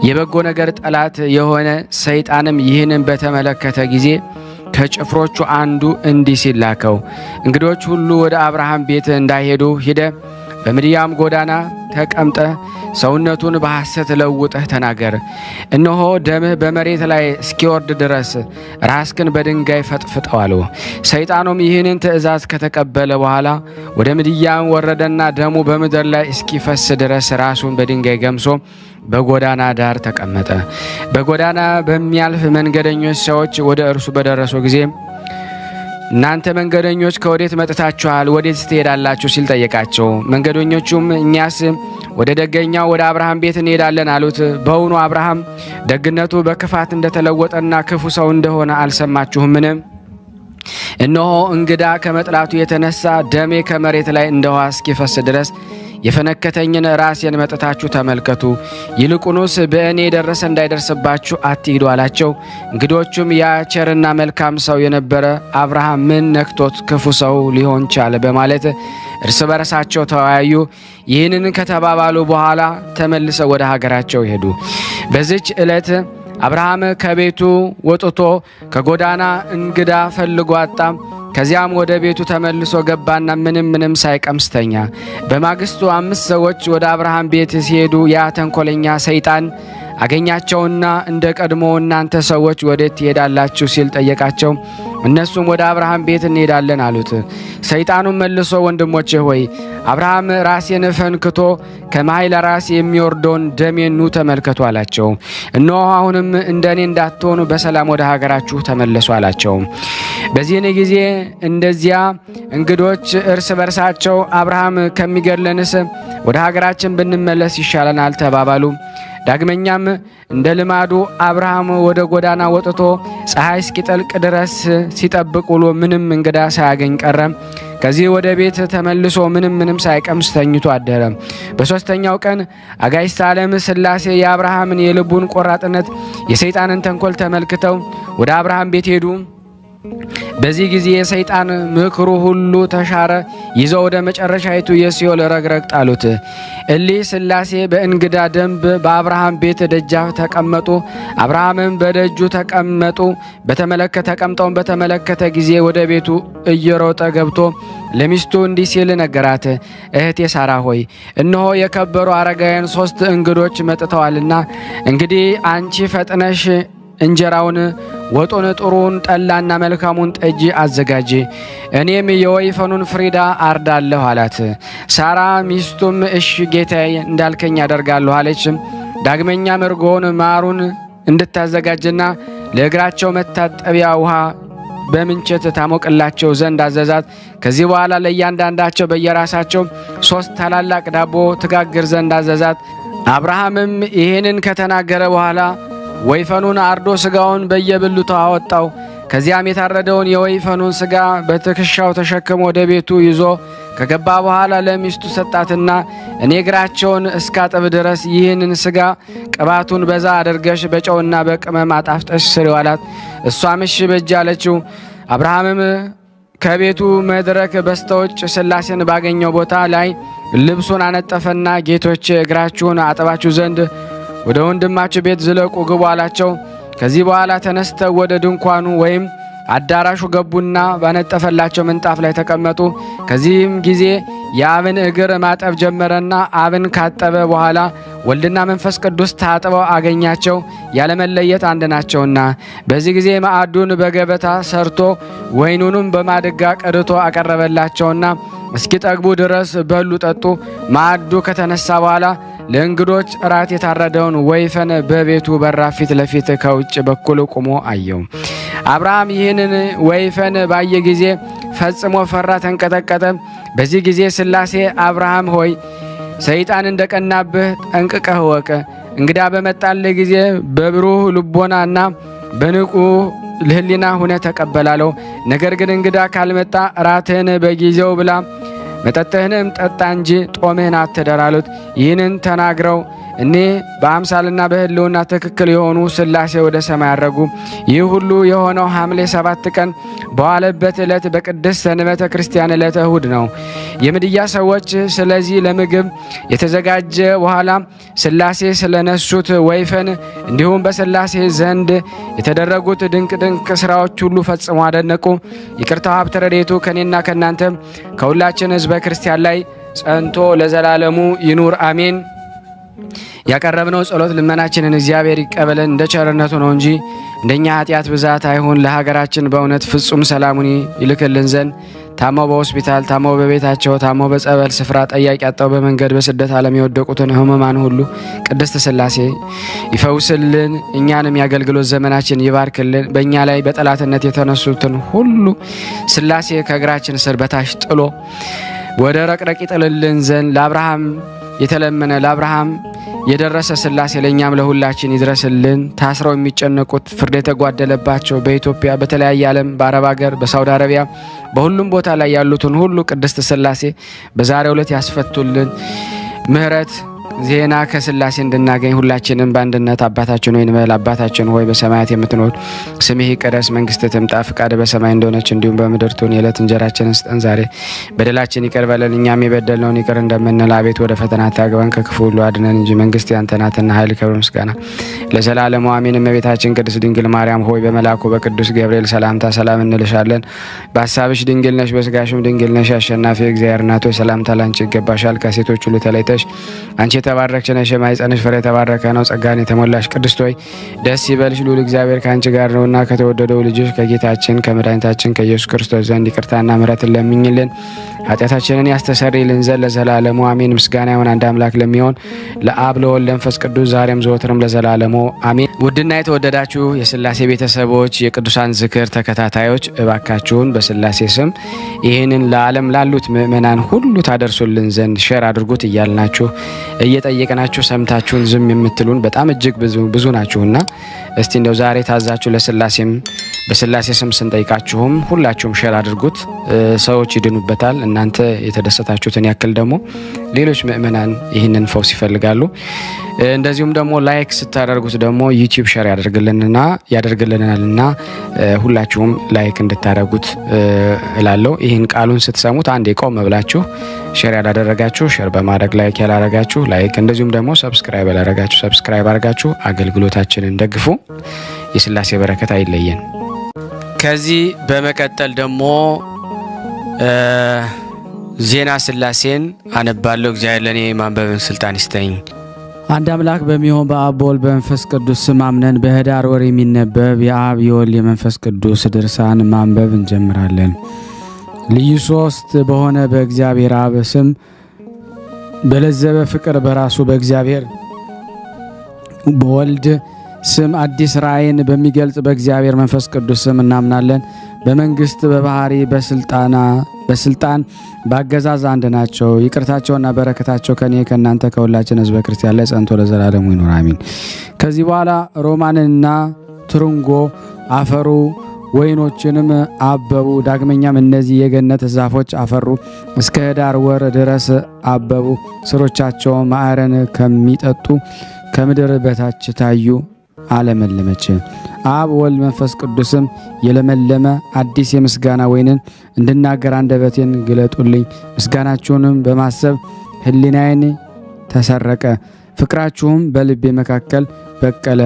የበጎ ነገር ጠላት የሆነ ሰይጣንም ይህንን በተመለከተ ጊዜ ከጭፍሮቹ አንዱ እንዲህ ሲል ላከው። እንግዶች ሁሉ ወደ አብርሃም ቤት እንዳይሄዱ ሂደ በምድያም ጎዳና ተቀምጠ ሰውነቱን በሐሰት ለውጠህ ተናገር። እነሆ ደምህ በመሬት ላይ እስኪወርድ ድረስ ራስክን በድንጋይ ፈጥፍጠው አለው። ሰይጣኑም ይህንን ትእዛዝ ከተቀበለ በኋላ ወደ ምድያም ወረደና ደሙ በምድር ላይ እስኪፈስ ድረስ ራሱን በድንጋይ ገምሶ በጎዳና ዳር ተቀመጠ። በጎዳና በሚያልፍ መንገደኞች ሰዎች ወደ እርሱ በደረሱ ጊዜ እናንተ መንገደኞች ከወዴት መጥታችኋል? ወዴት ትሄዳላችሁ? ሲል ጠየቃቸው። መንገደኞቹም እኛስ ወደ ደገኛው ወደ አብርሃም ቤት እንሄዳለን አሉት። በውኑ አብርሃም ደግነቱ በክፋት እንደተለወጠና ክፉ ሰው እንደሆነ አልሰማችሁምን? እነሆ እንግዳ ከመጥላቱ የተነሳ ደሜ ከመሬት ላይ እንደ ውሃ እስኪፈስ ድረስ የፈነከተኝን ራሴን መጥታችሁ ተመልከቱ። ይልቁንስ በእኔ የደረሰ እንዳይደርስባችሁ አትሂዱ አላቸው። እንግዶቹም ያ ቸርና መልካም ሰው የነበረ አብርሃም ምን ነክቶት ክፉ ሰው ሊሆን ቻለ? በማለት እርስ በርሳቸው ተወያዩ። ይህንን ከተባባሉ በኋላ ተመልሰው ወደ ሀገራቸው ሄዱ። በዚች ዕለት አብርሃም ከቤቱ ወጥቶ ከጎዳና እንግዳ ፈልጎ አጣ። ከዚያም ወደ ቤቱ ተመልሶ ገባና ምንም ሳይቀምስ ተኛ። በማግስቱ 5 ሰዎች ወደ አብርሃም ቤት ሲሄዱ ያ ተንኮለኛ ሰይጣን አገኛቸውና እንደ ቀድሞ እናንተ ሰዎች ወዴት ትሄዳላችሁ ሲል ጠየቃቸው። እነሱም ወደ አብርሃም ቤት እንሄዳለን አሉት። ሰይጣኑም መልሶ ወንድሞቼ ሆይ አብርሃም ራሴን ፈንክቶ ከማይለ ራስ የሚወርደውን ደሜን ኑ ተመልከቱ አላቸው። እነሆ አሁንም እንደኔ እንዳትሆኑ በሰላም ወደ ሀገራችሁ ተመለሱ አላቸው። በዚህን ጊዜ እንደዚያ እንግዶች እርስ በርሳቸው አብርሃም ከሚገድለንስ ወደ ሀገራችን ብንመለስ ይሻለናል ተባባሉ። ዳግመኛም እንደ ልማዱ አብርሃም ወደ ጎዳና ወጥቶ ፀሐይ እስኪጠልቅ ድረስ ሲጠብቅ ውሎ ምንም እንግዳ ሳያገኝ ቀረ። ከዚህ ወደ ቤት ተመልሶ ምንም ሳይቀምስ ተኝቶ አደረ። በሶስተኛው ቀን አጋዕዝተ ዓለም ሥላሴ የአብርሃምን የልቡን ቆራጥነት የሰይጣንን ተንኮል ተመልክተው ወደ አብርሃም ቤት ሄዱ። በዚህ ጊዜ የሰይጣን ምክሩ ሁሉ ተሻረ። ይዘው ወደ መጨረሻይቱ የሲኦል ረግረግ ጣሉት። እሊህ ሥላሴ በእንግዳ ደንብ በአብርሃም ቤት ደጃፍ ተቀመጡ። አብርሃምም በደጁ ተቀምጠውን በተመለከተ ጊዜ ወደ ቤቱ እየሮጠ ገብቶ ለሚስቱ እንዲህ ሲል ነገራት። እህቴ ሳራ ሆይ እነሆ የከበሩ አረጋውያን 3 እንግዶች መጥተዋልና እንግዲህ አንቺ ፈጥነሽ እንጀራውን፣ ወጡን፣ ጥሩን ጠላና መልካሙን ጠጅ አዘጋጂ፣ እኔም የወይፈኑን ፍሪዳ አርዳለሁ አላት። ሳራ ሚስቱም እሺ ጌታዬ እንዳልከኝ አደርጋለሁ አለች። ዳግመኛም እርጎውን፣ ማሩን እንድታዘጋጅና ለእግራቸው መታጠቢያ ውሃ በምንቸት ታሞቅላቸው ዘንድ አዘዛት። ከዚህ በኋላ ለእያንዳንዳቸው በየራሳቸው 3 ታላላቅ ዳቦ ትጋግር ዘንድ አዘዛት። አብርሃምም ይህንን ከተናገረ በኋላ ወይፈኑን አርዶ ስጋውን በየብልቱ አወጣው። ከዚያም የታረደውን የወይፈኑን ስጋ በትከሻው ተሸክሞ ወደ ቤቱ ይዞ ከገባ በኋላ ለሚስቱ ሰጣትና እኔ እግራቸውን እስካጥብ ድረስ ይህንን ስጋ ቅባቱን በዛ አድርገሽ በጨውና በቅመም አጣፍጠሽ ስሪው አላት። እሷም እሺ በጅ አለችው። አብርሃምም ከቤቱ መድረክ በስተውጭ ሥላሴን ባገኘው ቦታ ላይ ልብሱን አነጠፈና ጌቶቼ እግራችሁን አጥባችሁ ዘንድ ወደ ወንድማችሁ ቤት ዝለቁ ግቡ አላቸው። ከዚህ በኋላ ተነስተው ወደ ድንኳኑ ወይም አዳራሹ ገቡና ባነጠፈላቸው ምንጣፍ ላይ ተቀመጡ። ከዚህም ጊዜ የአብን እግር ማጠብ ጀመረና አብን ካጠበ በኋላ ወልድና መንፈስ ቅዱስ ታጥበው አገኛቸው፣ ያለመለየት አንድ ናቸውና። በዚህ ጊዜ ማዕዱን በገበታ ሰርቶ ወይኑንም በማድጋ ቀድቶ አቀረበላቸውና እስኪጠግቡ ድረስ በሉ ጠጡ። ማዕዱ ከተነሳ በኋላ ለእንግዶች እራት የታረደውን ወይፈን በቤቱ በራፍ ፊት ለፊት ከውጭ በኩል ቆሞ አየው። አብርሃም ይህንን ወይፈን ባየ ጊዜ ፈጽሞ ፈራ፣ ተንቀጠቀጠ። በዚህ ጊዜ ሥላሴ አብርሃም ሆይ ሰይጣን እንደቀናብህ ጠንቅቀህ ወቅ። እንግዳ በመጣልህ ጊዜ በብሩህ ልቦናና በንቁ ሕሊና ሁነ ተቀበላለው። ነገር ግን እንግዳ ካልመጣ ራትህን በጊዜው ብላ፣ መጠጥህንም ጠጣ እንጂ ጦምህን አትደር አሉት። ይህንን ተናግረው እኔ በአምሳልና በህልውና ትክክል የሆኑ ሥላሴ ወደ ሰማይ አረጉ። ይህ ሁሉ የሆነው ሐምሌ 7 ቀን በዋለበት ዕለት በቅድስት ሰንበተ ክርስቲያን ዕለተ እሁድ ነው። የምድያ ሰዎች ስለዚህ ለምግብ የተዘጋጀ በኋላ ሥላሴ ስለነሱት ወይፈን እንዲሁም በሥላሴ ዘንድ የተደረጉት ድንቅ ስራዎች ሁሉ ፈጽሞ አደነቁ። ይቅርታው ሀብተ ረድኤቱ ከኔና ከናንተ ከሁላችን ሕዝበ ክርስቲያን ላይ ጸንቶ ለዘላለሙ ይኑር አሜን። ያቀረብነው ጸሎት ልመናችንን እግዚአብሔር ይቀበለን እንደ ቸርነቱ ነው እንጂ እንደኛ ኃጢአት ብዛት አይሁን። ለሀገራችን በእውነት ፍጹም ሰላሙን ይልክልን ዘንድ ታመው በሆስፒታል፣ ታመው በቤታቸው፣ ታመው በጸበል ስፍራ፣ ጠያቂ አጣው በመንገድ በስደት ዓለም የወደቁትን ሕሙማን ሁሉ ቅድስት ሥላሴ ይፈውስልን። እኛንም የአገልግሎት ዘመናችን ይባርክልን። በእኛ ላይ በጠላትነት የተነሱትን ሁሉ ሥላሴ ከእግራችን ስር በታች ጥሎ ወደ ረቅረቅ ይጥልልን ዘንድ ለአብርሃም የተለመነ ለአብርሃም የደረሰ ሥላሴ ለእኛም ለሁላችን ይድረስልን። ታስረው የሚጨነቁት ፍርድ የተጓደለባቸው በኢትዮጵያ በተለያየ ዓለም በአረብ ሀገር በሳውዲ አረቢያ በሁሉም ቦታ ላይ ያሉትን ሁሉ ቅድስት ሥላሴ በዛሬው ዕለት ያስፈቱልን። ምሕረት ዜና ከስላሴ እንድናገኝ ሁላችንም በአንድነት አባታችን ሆይ እንበል። አባታችን ሆይ በሰማያት የምትኖር ስምህ ይቀደስ፣ መንግስትህ ትምጣ፣ ፈቃድህ በሰማይ እንደሆነች እንዲሁም በምድር ትሁን። የዕለት እንጀራችንን ስጠን ዛሬ፣ በደላችን ይቅር በለን እኛም የበደልነውን ይቅር እንደምንል፣ አቤት ወደ ፈተና አታግባን ከክፉ ሁሉ አድነን እንጂ መንግስት ያንተ ናትና ኃይል፣ ክብር፣ ምስጋና ለዘላለሙ አሜን። እመቤታችን ቅድስት ድንግል ማርያም ሆይ በመልአኩ በቅዱስ ገብርኤል ሰላምታ ሰላም እንልሻለን። በሀሳብሽ ድንግል ነሽ፣ በስጋሽም ድንግል ነሽ። አሸናፊ እግዚአብሔር እናት ሆይ ሰላምታ ላንቺ ይገባሻል። ከሴቶች ሁሉ ተለይተሽ አንቺ የተባረክሽ ነሽ፣ የማኅፀንሽ ፍሬ የተባረከ ነው። ጸጋን የተሞላሽ ቅድስት ሆይ ደስ ይበልሽ፣ ልዑል እግዚአብሔር ከአንቺ ጋር ነውና ከተወደደው ልጅሽ ከጌታችን ከመድኃኒታችን ከኢየሱስ ክርስቶስ ዘንድ ይቅርታና ምሕረትን ለምኝልን ኃጢአታችንን ያስተሰርይልን ዘንድ ለዘላለሙ አሜን። ምስጋና ይሁን አንድ አምላክ ለሚሆን ለአብ ለወልድ ለመንፈስ ቅዱስ ዛሬም ዘወትርም ለዘላለሙ አሜን። ውድና የተወደዳችሁ የስላሴ ቤተሰቦች የቅዱሳን ዝክር ተከታታዮች እባካችሁን በስላሴ ስም ይህንን ለዓለም ላሉት ምእመናን ሁሉ ታደርሱልን ዘንድ ሼር አድርጉት እያልናችሁ እየጠየቅናችሁ ሰምታችሁን ዝም የምትሉን በጣም እጅግ ብዙ ናችሁና እስቲ እንደው ዛሬ ታዛችሁ ለስላሴም በስላሴ ስም ስንጠይቃችሁም ሁላችሁም ሼር አድርጉት። ሰዎች ይድኑበታል። እናንተ የተደሰታችሁትን ያክል ደግሞ ሌሎች ምእመናን ይህንን ፈውስ ይፈልጋሉ። እንደዚሁም ደግሞ ላይክ ስታደርጉት ደግሞ ዩቲዩብ ሼር ያደርግልናልና ሁላችሁም ላይክ እንድታደርጉት እላለሁ። ይህን ቃሉን ስትሰሙት አንዴ ቆም ብላችሁ ሼር ያላደረጋችሁ ሼር በማድረግ ላይክ ያላደረጋችሁ ላይክ፣ እንደዚሁም ደግሞ ሰብስክራይብ ያላደረጋችሁ ሰብስክራይብ አድርጋችሁ አገልግሎታችንን ደግፉ። የስላሴ በረከት አይለየን። ከዚህ በመቀጠል ደግሞ ዜና ስላሴን አነባለሁ። እግዚአብሔር ለኔ ማንበብን ስልጣን ይስጠኝ። አንድ አምላክ በሚሆን በአብ በወልድ በመንፈስ ቅዱስ ስም አምነን በኅዳር ወር የሚነበብ የአብ የወልድ የመንፈስ ቅዱስ ድርሳን ማንበብ እንጀምራለን። ልዩ ሶስት በሆነ በእግዚአብሔር አብ ስም በለዘበ ፍቅር በራሱ በእግዚአብሔር በወልድ ስም አዲስ ራእይን በሚገልጽ በእግዚአብሔር መንፈስ ቅዱስ ስም እናምናለን። በመንግስት በባህሪ በስልጣን በአገዛዝ አንድ ናቸው። ይቅርታቸውና በረከታቸው ከኔ ከእናንተ ከሁላችን ሕዝበ ክርስቲያን ላይ ጸንቶ ለዘላለሙ ይኑር አሜን። ከዚህ በኋላ ሮማንና ትርንጎ አፈሩ፣ ወይኖችንም አበቡ። ዳግመኛም እነዚህ የገነት ዛፎች አፈሩ፣ እስከ ኅዳር ወር ድረስ አበቡ። ስሮቻቸው ማዕረን ከሚጠጡ ከምድር በታች ታዩ፣ አለመለመች። አብ ወልድ መንፈስ ቅዱስም የለመለመ አዲስ የምስጋና ወይንን እንድናገር አንደበቴን ግለጡልኝ። ምስጋናችሁንም በማሰብ ሕሊናዬን ተሰረቀ። ፍቅራችሁም በልቤ መካከል በቀለ።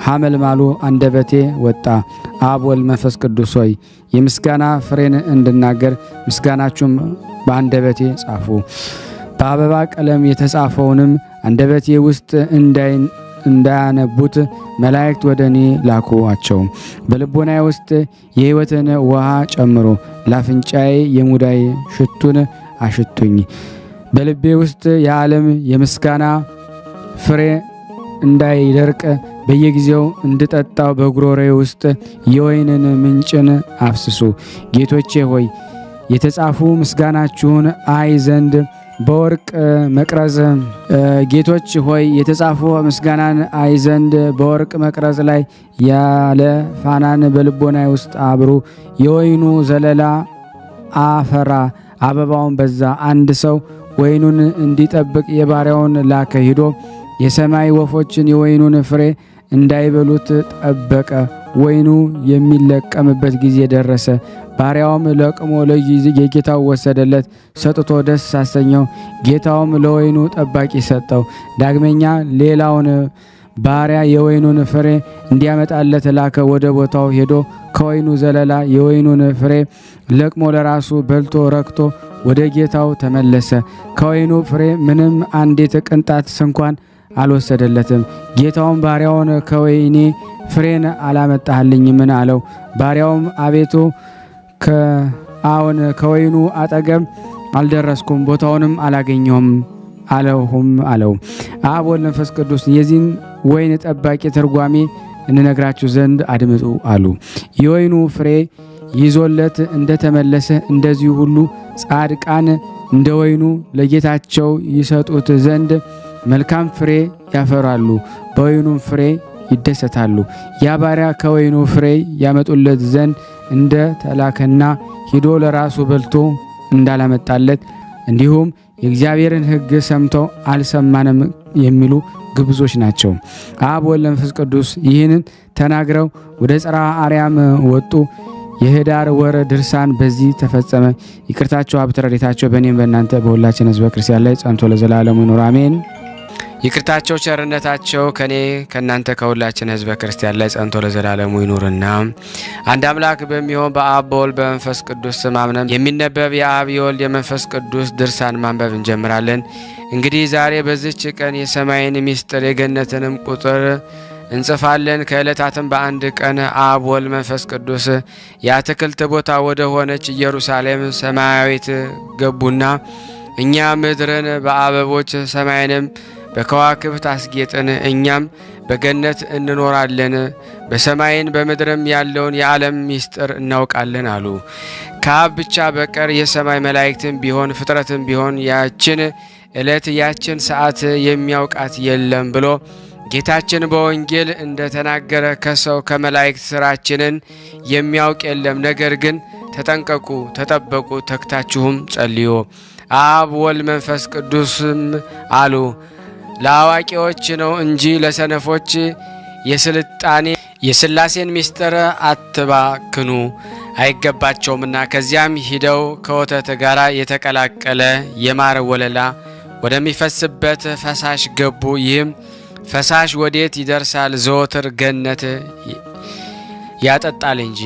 ሐመልማሉ አንደበቴ ወጣ። አብ ወልድ መንፈስ ቅዱስ ሆይ የምስጋና ፍሬን እንድናገር ምስጋናችሁም በአንደበቴ ጻፉ። በአበባ ቀለም የተጻፈውንም አንደበቴ ውስጥ እንዳያነቡት መላእክት ወደ እኔ ላኩዋቸው። በልቦናዬ ውስጥ የሕይወትን ውሃ ጨምሮ ለአፍንጫዬ የሙዳይ ሽቱን አሽቱኝ። በልቤ ውስጥ የዓለም የምስጋና ፍሬ እንዳይደርቅ በየጊዜው እንድጠጣው በጉሮሮዬ ውስጥ የወይንን ምንጭን አፍስሱ። ጌቶቼ ሆይ የተጻፉ ምስጋናችሁን አይ ዘንድ በወርቅ መቅረዝ ጌቶች ሆይ የተጻፉ ምስጋናን አይ ዘንድ በወርቅ መቅረዝ ላይ ያለ ፋናን በልቦናዬ ውስጥ አብሩ። የወይኑ ዘለላ አፈራ፣ አበባውን በዛ። አንድ ሰው ወይኑን እንዲጠብቅ የባሪያውን ላከ። ሂዶ የሰማይ ወፎችን የወይኑን ፍሬ እንዳይበሉት ጠበቀ። ወይኑ የሚለቀምበት ጊዜ ደረሰ። ባሪያውም ለቅሞ የጌታው ወሰደለት፣ ሰጥቶ ደስ አሰኘው። ጌታውም ለወይኑ ጠባቂ ሰጠው። ዳግመኛ ሌላውን ባሪያ የወይኑን ፍሬ እንዲያመጣለት ላከ። ወደ ቦታው ሄዶ ከወይኑ ዘለላ የወይኑን ፍሬ ለቅሞ ለራሱ በልቶ ረክቶ ወደ ጌታው ተመለሰ። ከወይኑ ፍሬ ምንም አንዲት ቅንጣት እንኳን አልወሰደለትም። ጌታውም ባሪያውን ከወይኔ ፍሬን አላመጣህልኝምን አለው። ባሪያውም አቤቱ አዎን ከወይኑ አጠገብ አልደረስኩም፣ ቦታውንም አላገኘሁም አለው። አብ ወልድ መንፈስ ቅዱስ የዚህን ወይን ጠባቂ ትርጓሜ እንነግራችሁ ዘንድ አድምጡ አሉ። የወይኑ ፍሬ ይዞለት እንደተመለሰ እንደዚሁ ሁሉ ጻድቃን እንደ ወይኑ ለጌታቸው ይሰጡት ዘንድ መልካም ፍሬ ያፈራሉ፣ በወይኑም ፍሬ ይደሰታሉ። ያ ባሪያ ከወይኑ ፍሬ ያመጡለት ዘንድ እንደ ተላከና ሂዶ ለራሱ በልቶ እንዳላመጣለት እንዲሁም የእግዚአብሔርን ሕግ ሰምቶ አልሰማንም የሚሉ ግብዞች ናቸው። አብ ወልድ መንፈስ ቅዱስ ይህንን ተናግረው ወደ ጽርሐ አርያም ወጡ። የኅዳር ወር ድርሳን በዚህ ተፈጸመ። ይቅርታቸው ሀብተ ረድኤታቸው በእኔም በእናንተ በሁላችን ሕዝበ ክርስቲያን ላይ ጸንቶ ለዘላለሙ ይኑር አሜን። ይቅርታቸው ቸርነታቸው ከኔ ከእናንተ ከሁላችን ሕዝበ ክርስቲያን ላይ ጸንቶ ለዘላለሙ ይኑርና አንድ አምላክ በሚሆን በአብ በወልድ በመንፈስ ቅዱስ ስም አምነን የሚነበብ የአብ የወልድ የመንፈስ ቅዱስ ድርሳን ማንበብ እንጀምራለን። እንግዲህ ዛሬ በዚች ቀን የሰማይን ምስጢር የገነትንም ቁጥር እንጽፋለን። ከዕለታትም በአንድ ቀን አብ ወልድ መንፈስ ቅዱስ የአትክልት ቦታ ወደ ሆነች ኢየሩሳሌም ሰማያዊት ገቡና እኛ ምድርን በአበቦች ሰማይንም በከዋክብት አስጌጥን፣ እኛም በገነት እንኖራለን፣ በሰማይን በምድርም ያለውን የዓለም ምስጢር እናውቃለን አሉ። ከአብ ብቻ በቀር የሰማይ መላእክትም ቢሆን ፍጥረትም ቢሆን ያችን ዕለት ያችን ሰዓት የሚያውቃት የለም ብሎ ጌታችን በወንጌል እንደተናገረ ከሰው ከመላእክት ስራችንን የሚያውቅ የለም። ነገር ግን ተጠንቀቁ፣ ተጠበቁ፣ ተግታችሁም ጸልዩ። አብ ወልድ መንፈስ ቅዱስም አሉ ለአዋቂዎች ነው እንጂ ለሰነፎች የሥላሴን ምስጢር አትባክኑ አይገባቸውምና። ከዚያም ሂደው ከወተት ጋር የተቀላቀለ የማር ወለላ ወደሚፈስበት ፈሳሽ ገቡ። ይህም ፈሳሽ ወዴት ይደርሳል? ዘወትር ገነት ያጠጣል እንጂ።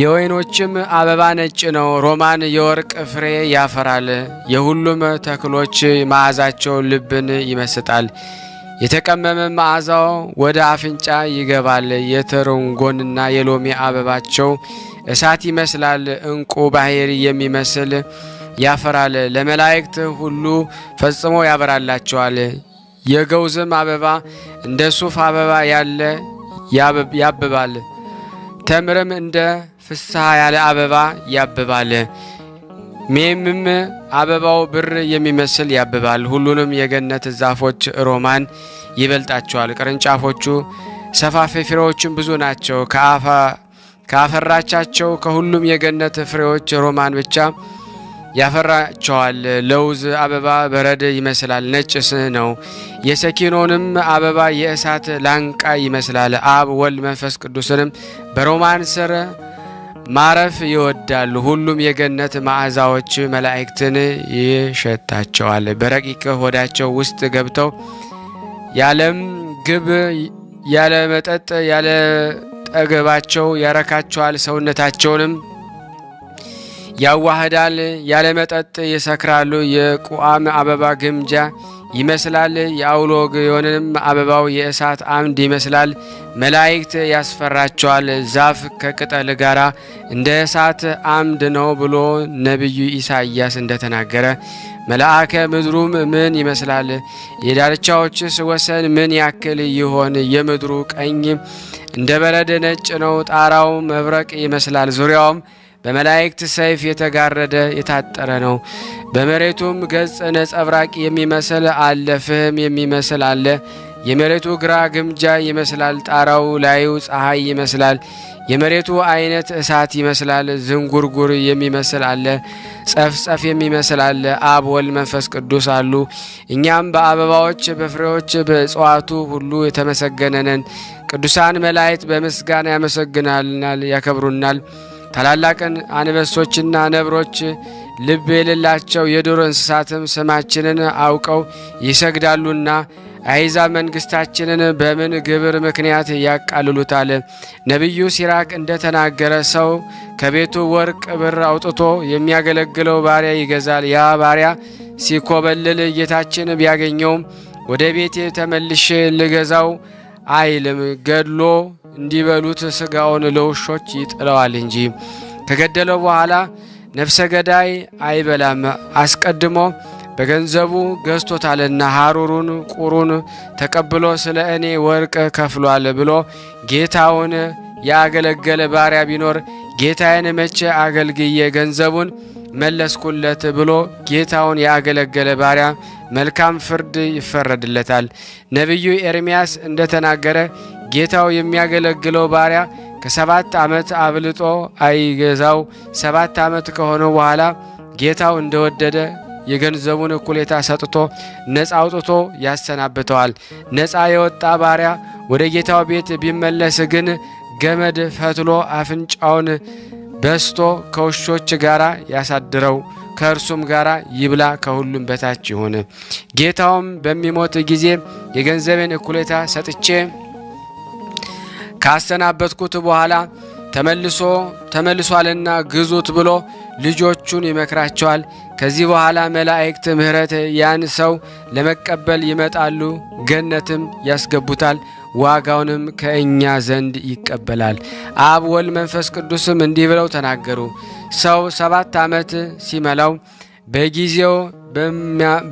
የወይኖችም አበባ ነጭ ነው፣ ሮማን የወርቅ ፍሬ ያፈራል። የሁሉም ተክሎች መዓዛቸው ልብን ይመስጣል። የተቀመመ መዓዛው ወደ አፍንጫ ይገባል። የትርንጎንና የሎሚ አበባቸው እሳት ይመስላል። እንቁ ባህር የሚመስል ያፈራል። ለመላእክት ሁሉ ፈጽሞ ያበራላቸዋል። የገውዝም አበባ እንደ ሱፍ አበባ ያለ ያብባል። ተምርም እንደ ፍስሐ ያለ አበባ ያብባል። ሜምም አበባው ብር የሚመስል ያብባል። ሁሉንም የገነት ዛፎች ሮማን ይበልጣቸዋል። ቅርንጫፎቹ ሰፋፊ ፍሬዎችም ብዙ ናቸው። ካፈራቻቸው ከሁሉም የገነት ፍሬዎች ሮማን ብቻ ያፈራቸዋል። ለውዝ አበባ በረድ ይመስላል፣ ነጭስ ነው። የሰኪኖንም አበባ የእሳት ላንቃ ይመስላል። አብ ወልድ መንፈስ ቅዱስንም በሮማን ስር ማረፍ ይወዳሉ። ሁሉም የገነት መዓዛዎች መላእክትን ይሸታቸዋል። በረቂቅ ሆዳቸው ውስጥ ገብተው ያለም ግብ ያለ መጠጥ ያለ ጠገባቸው ያረካቸዋል። ሰውነታቸውንም ያዋህዳል። ያለ መጠጥ ይሰክራሉ። የቁአም አበባ ግምጃ ይመስላል። የአውሎግዮንም አበባው የእሳት አምድ ይመስላል። መላእክት ያስፈራቸዋል። ዛፍ ከቅጠል ጋር እንደ እሳት አምድ ነው ብሎ ነቢዩ ኢሳይያስ እንደተናገረ መልአከ ምድሩም ምን ይመስላል? የዳርቻዎችስ ወሰን ምን ያክል ይሆን? የምድሩ ቀኝ እንደ በረድ ነጭ ነው። ጣራው መብረቅ ይመስላል። ዙሪያውም በመላእክት ሰይፍ የተጋረደ የታጠረ ነው። በመሬቱም ገጽ ነጸብራቅ የሚመስል አለ፣ ፍህም የሚመስል አለ። የመሬቱ ግራ ግምጃ ይመስላል። ጣራው ላዩ ፀሐይ ይመስላል። የመሬቱ አይነት እሳት ይመስላል። ዝንጉርጉር የሚመስል አለ፣ ጸፍጸፍ የሚመስል አለ። አብ ወልድ መንፈስ ቅዱስ አሉ። እኛም በአበባዎች በፍሬዎች በእጽዋቱ ሁሉ የተመሰገነነን። ቅዱሳን መላእክት በምስጋና ያመሰግናልናል፣ ያከብሩናል። ታላላቅን አንበሶችና ነብሮች ልብ የሌላቸው የዱር እንስሳትም ስማችንን አውቀው ይሰግዳሉና አሕዛብ መንግስታችንን በምን ግብር ምክንያት ያቃልሉታል? ነቢዩ ሲራክ እንደተናገረ ሰው ከቤቱ ወርቅ ብር አውጥቶ የሚያገለግለው ባሪያ ይገዛል። ያ ባሪያ ሲኮበልል ጌታችን ቢያገኘውም ወደ ቤቴ ተመልሼ ልገዛው አይልም። ገድሎ እንዲበሉት ስጋውን ለውሾች ይጥለዋል እንጂ ከገደለው በኋላ ነፍሰ ገዳይ አይበላም። አስቀድሞ በገንዘቡ ገዝቶታልና ሐሩሩን ቁሩን ተቀብሎ ስለ እኔ ወርቅ ከፍሏል ብሎ ጌታውን ያገለገለ ባሪያ ቢኖር ጌታዬን መቼ አገልግዬ ገንዘቡን መለስኩለት ብሎ ጌታውን ያገለገለ ባሪያ መልካም ፍርድ ይፈረድለታል። ነቢዩ ኤርምያስ እንደተናገረ ጌታው የሚያገለግለው ባሪያ ከ7 ዓመት አብልጦ አይገዛው። 7 ዓመት ከሆነ በኋላ ጌታው እንደወደደ የገንዘቡን እኩሌታ ሰጥቶ ነፃ አውጥቶ ያሰናብተዋል። ነፃ የወጣ ባሪያ ወደ ጌታው ቤት ቢመለስ ግን ገመድ ፈትሎ አፍንጫውን በስቶ ከውሾች ጋር ያሳድረው፣ ከእርሱም ጋር ይብላ፣ ከሁሉም በታች ይሁን። ጌታውም በሚሞት ጊዜ የገንዘቤን እኩሌታ ሰጥቼ ካሰናበትኩት በኋላ ተመልሷልና ግዙት ብሎ ልጆቹን ይመክራቸዋል። ከዚህ በኋላ መላእክት ምሕረት ያን ሰው ለመቀበል ይመጣሉ፣ ገነትም ያስገቡታል፣ ዋጋውንም ከእኛ ዘንድ ይቀበላል። አብ ወልድ መንፈስ ቅዱስም እንዲህ ብለው ተናገሩ። ሰው 7 ዓመት ሲመላው በጊዜው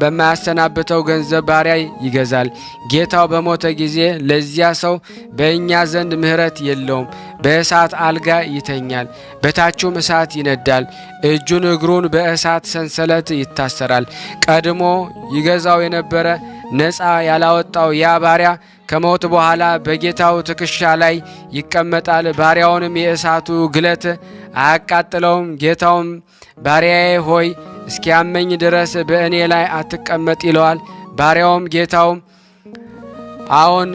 በማያሰናብተው ገንዘብ ባሪያ ይገዛል። ጌታው በሞተ ጊዜ ለዚያ ሰው በእኛ ዘንድ ምሕረት የለውም። በእሳት አልጋ ይተኛል፣ በታቹም እሳት ይነዳል። እጁን እግሩን በእሳት ሰንሰለት ይታሰራል። ቀድሞ ይገዛው የነበረ ነፃ ያላወጣው ያ ባሪያ ከሞት በኋላ በጌታው ትከሻ ላይ ይቀመጣል። ባሪያውንም የእሳቱ ግለት አያቃጥለውም። ጌታውም ባሪያዬ ሆይ እስኪያመኝ ድረስ በእኔ ላይ አትቀመጥ ይለዋል። ባሪያውም ጌታውም አዎን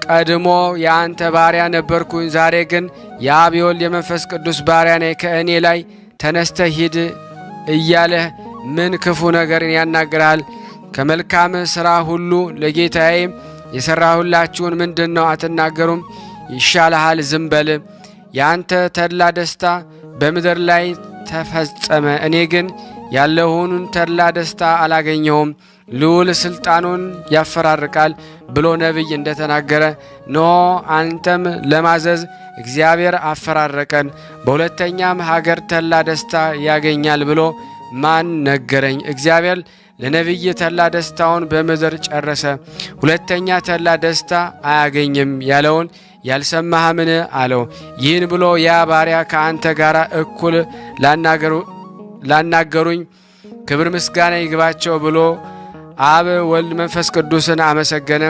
ቀድሞ የአንተ ባሪያ ነበርኩኝ፣ ዛሬ ግን የአብ የወልድ የመንፈስ ቅዱስ ባሪያ ነኝ፣ ከእኔ ላይ ተነስተህ ሂድ እያለህ ምን ክፉ ነገርን ያናግራል? ከመልካም ሥራ ሁሉ ለጌታዬ የሠራሁላችሁን ምንድን ነው አትናገሩም? ይሻልሃል፣ ዝም በል። የአንተ ተድላ ደስታ በምድር ላይ ተፈጸመ፣ እኔ ግን ያለሁንን ተድላ ደስታ አላገኘሁም። ልዑል ስልጣኑን ያፈራርቃል ብሎ ነቢይ እንደተናገረ ኖ አንተም ለማዘዝ እግዚአብሔር አፈራረቀን። በሁለተኛም ሀገር ተድላ ደስታ ያገኛል ብሎ ማን ነገረኝ? እግዚአብሔር ለነቢይ ተድላ ደስታውን በምድር ጨረሰ፣ ሁለተኛ ተድላ ደስታ አያገኝም ያለውን ያልሰማህምን አለው። ይህን ብሎ ያ ባሪያ ከአንተ ጋር እኩል ላናገሩኝ ክብር ምስጋና ይግባቸው ብሎ አብ ወልድ መንፈስ ቅዱስን አመሰገነ።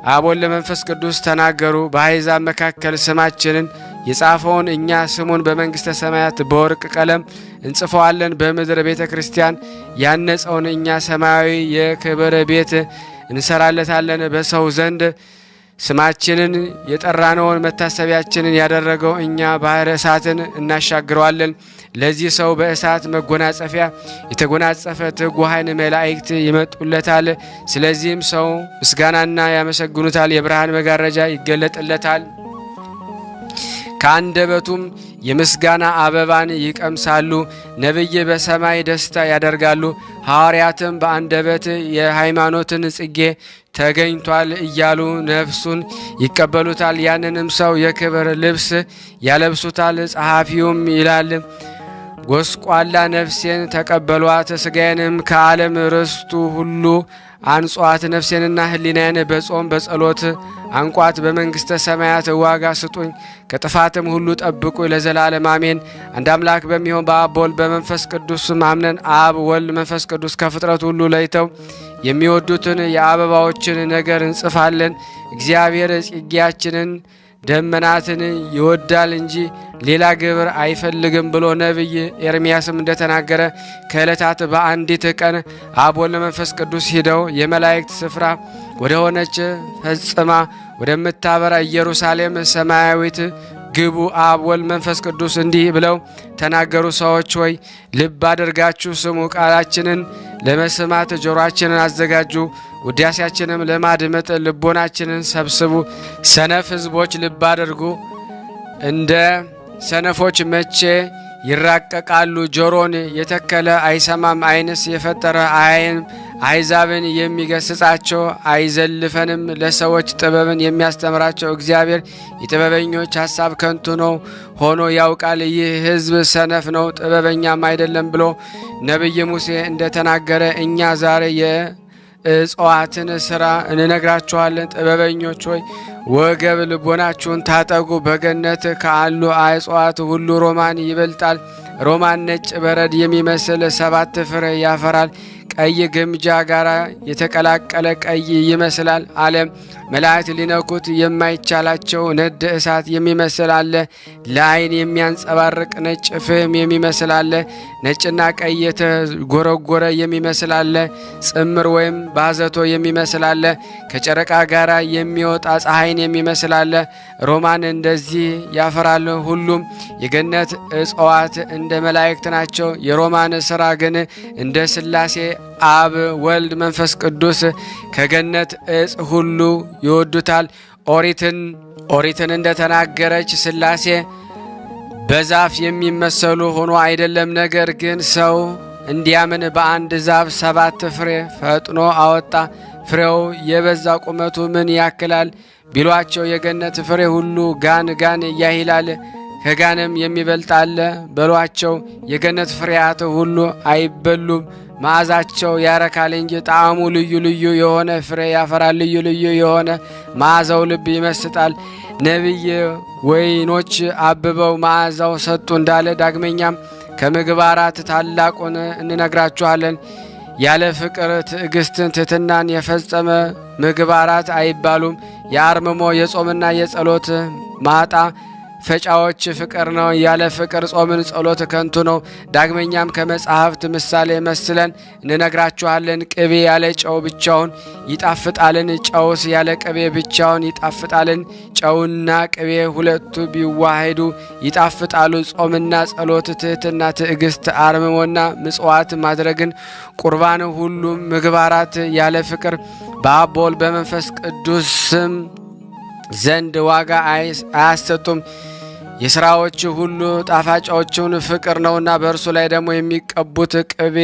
አብ ወልድ መንፈስ ቅዱስ ተናገሩ። በአሕዛብ መካከል ስማችንን የጻፈውን እኛ ስሙን በመንግሥተ ሰማያት በወርቅ ቀለም እንጽፈዋለን። በምድር ቤተ ክርስቲያን ያነጸውን እኛ ሰማያዊ የክብር ቤት እንሰራለታለን። በሰው ዘንድ ስማችንን የጠራነውን መታሰቢያችንን ያደረገው እኛ ባሕረ እሳትን እናሻግረዋለን። ለዚህ ሰው በእሳት መጎናጸፊያ የተጎናጸፈ ትጉሃን መላእክት ይመጡለታል። ስለዚህም ሰው ምስጋናና ያመሰግኑታል። የብርሃን መጋረጃ ይገለጥለታል። ከአንደበቱም የምስጋና አበባን ይቀምሳሉ። ነቢይ በሰማይ ደስታ ያደርጋሉ። ሐዋርያትም በአንደበት የሃይማኖትን ጽጌ ተገኝቷል እያሉ ነፍሱን ይቀበሉታል። ያንንም ሰው የክብር ልብስ ያለብሱታል። ጸሐፊውም ይላል ጎስቋላ ነፍሴን ተቀበሏት፣ ሥጋዬንም ከዓለም ርስቱ ሁሉ አንጿት፣ ነፍሴንና ሕሊናዬን በጾም በጸሎት አንቋት፣ በመንግሥተ ሰማያት ዋጋ ስጡኝ፣ ከጥፋትም ሁሉ ጠብቁኝ ለዘላለም አሜን። አንድ አምላክ በሚሆን በአብ በወልድ በመንፈስ ቅዱስ አምነን አብ ወልድ መንፈስ ቅዱስ ከፍጥረት ሁሉ ለይተው የሚወዱትን የአበባዎችን ነገር እንጽፋለን። እግዚአብሔር ጽጌያችንን ደመናትን ይወዳል እንጂ ሌላ ግብር አይፈልግም ብሎ ነቢይ ኤርምያስም እንደተናገረ ከዕለታት በአንዲት ቀን አብ ወልድ መንፈስ ቅዱስ ሂደው የመላእክት ስፍራ ወደ ሆነች ፈጽማ ወደምታበራ ኢየሩሳሌም ሰማያዊት ግቡ። አብ ወልድ መንፈስ ቅዱስ እንዲህ ብለው ተናገሩ። ሰዎች ሆይ ልብ አድርጋችሁ ስሙ፣ ቃላችንን ለመስማት ጆሮአችንን አዘጋጁ፣ ውዳሴያችንም ለማድመጥ ልቦናችንን ሰብስቡ። ሰነፍ ሕዝቦች ልብ አድርጉ፣ እንደ ሰነፎች መቼ ይራቀቃሉ? ጆሮን የተከለ አይሰማም፣ ዓይንስ የፈጠረ አያይም። አሕዛብን የሚገስጻቸው አይዘልፈንም፣ ለሰዎች ጥበብን የሚያስተምራቸው እግዚአብሔር የጥበበኞች ሐሳብ ከንቱ ነው ሆኖ ያውቃል። ይህ ሕዝብ ሰነፍ ነው ጥበበኛም አይደለም ብሎ ነቢይ ሙሴ እንደተናገረ እኛ ዛሬ የእጽዋትን ሥራ እንነግራችኋለን። ጥበበኞች ሆይ ወገብ ልቦናችሁን ታጠቁ። በገነት ካሉ እጽዋት ሁሉ ሮማን ይበልጣል። ሮማን ነጭ በረድ የሚመስል 7 ፍሬ ያፈራል። ቀይ ግምጃ ጋር የተቀላቀለ ቀይ ይመስላል አለ። መላእክት ሊነኩት የማይቻላቸው ነድ እሳት የሚመስል አለ። ለዓይን የሚያንጸባርቅ ነጭ ፍህም የሚመስል አለ። ነጭና ቀይ የተጎረጎረ የሚመስል አለ። ጽምር ወይም ባዘቶ የሚመስል አለ። ከጨረቃ ጋር የሚወጣ ፀሐይን የሚመስል አለ። ሮማን እንደዚህ ያፈራል። ሁሉም የገነት እጽዋት እንደ መላእክት ናቸው። የሮማን ሥራ ግን እንደ ሥላሴ አብ፣ ወልድ፣ መንፈስ ቅዱስ ከገነት እጽ ሁሉ ይወዱታል። ኦሪትን እንደተናገረች ሥላሴ በዛፍ የሚመሰሉ ሆኖ አይደለም። ነገር ግን ሰው እንዲያምን በአንድ ዛፍ 7 ፍሬ ፈጥኖ አወጣ። ፍሬው የበዛ ቁመቱ ምን ያክላል ቢሏቸው የገነት ፍሬ ሁሉ ጋን ያህላል። ከጋንም የሚበልጥ አለ በሏቸው። የገነት ፍሬያት ሁሉ አይበሉም፣ መዓዛቸው ያረካል እንጂ። ጣዕሙ ልዩ ልዩ የሆነ ፍሬ ያፈራል፣ ልዩ ልዩ የሆነ መዓዛው ልብ ይመስጣል። ነቢይ ወይኖች አብበው መዓዛው ሰጡ እንዳለ ዳግመኛም ከምግባራት ታላቁን እንነግራችኋለን። ያለ ፍቅር ትዕግስትን ትሕትናን የፈጸመ ምግባራት አይባሉም። የአርምሞ የጾምና የጸሎት ማጣ ፈጫዎች ፍቅር ነው። ያለ ፍቅር ጾምን ጸሎት ከንቱ ነው። ዳግመኛም ከመጻሕፍት ምሳሌ መስለን እንነግራችኋለን። ቅቤ ያለ ጨው ብቻውን ይጣፍጣልን? ጨውስ ያለ ቅቤ ብቻውን ይጣፍጣልን? ጨውና ቅቤ ሁለቱ ቢዋሃዱ ይጣፍጣሉ። ጾምና ጸሎት፣ ትሕትና፣ ትዕግስት፣ አርምሞና ምጽዋት ማድረግን፣ ቁርባን፣ ሁሉም ምግባራት ያለ ፍቅር በአብ በወልድ በመንፈስ ቅዱስም ዘንድ ዋጋ አያሰጡም። የሥራዎች ሁሉ ጣፋጫዎቹን ፍቅር ነውና በእርሱ ላይ ደግሞ የሚቀቡት ቅቤ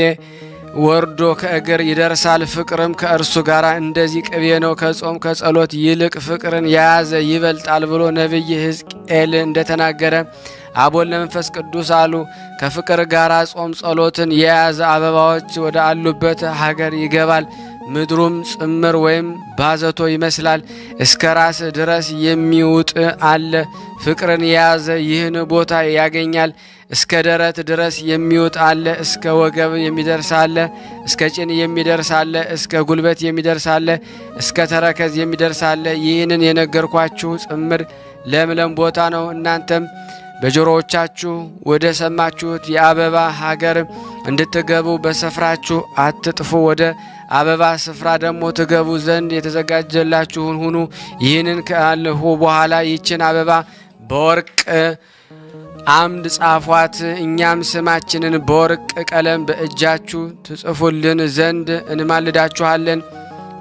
ወርዶ ከእግር ይደርሳል። ፍቅርም ከእርሱ ጋር እንደዚህ ቅቤ ነው። ከጾም ከጸሎት ይልቅ ፍቅርን የያዘ ይበልጣል ብሎ ነቢይ ሕዝቅኤል እንደተናገረ አብ ወልድ መንፈስ ቅዱስ አሉ። ከፍቅር ጋር ጾም ጸሎትን የያዘ አበባዎች ወደ አሉበት ሀገር ይገባል። ምድሩም ጽምር ወይም ባዘቶ ይመስላል። እስከ ራስ ድረስ የሚውጥ አለ። ፍቅርን የያዘ ይህን ቦታ ያገኛል። እስከ ደረት ድረስ የሚውጥ አለ። እስከ ወገብ የሚደርስ አለ። እስከ ጭን የሚደርስ አለ። እስከ ጉልበት የሚደርስ አለ። እስከ ተረከዝ የሚደርስ አለ። ይህንን የነገርኳችሁ ጽምር ለምለም ቦታ ነው። እናንተም በጆሮዎቻችሁ ወደ ሰማችሁት የአበባ ሀገር እንድትገቡ በስፍራችሁ አትጥፉ። ወደ አበባ ስፍራ ደግሞ ትገቡ ዘንድ የተዘጋጀላችሁን ሁኑ። ይህንን ካልሁ በኋላ ይችን አበባ በወርቅ አምድ ጻፏት። እኛም ስማችንን በወርቅ ቀለም በእጃችሁ ትጽፉልን ዘንድ እንማልዳችኋለን።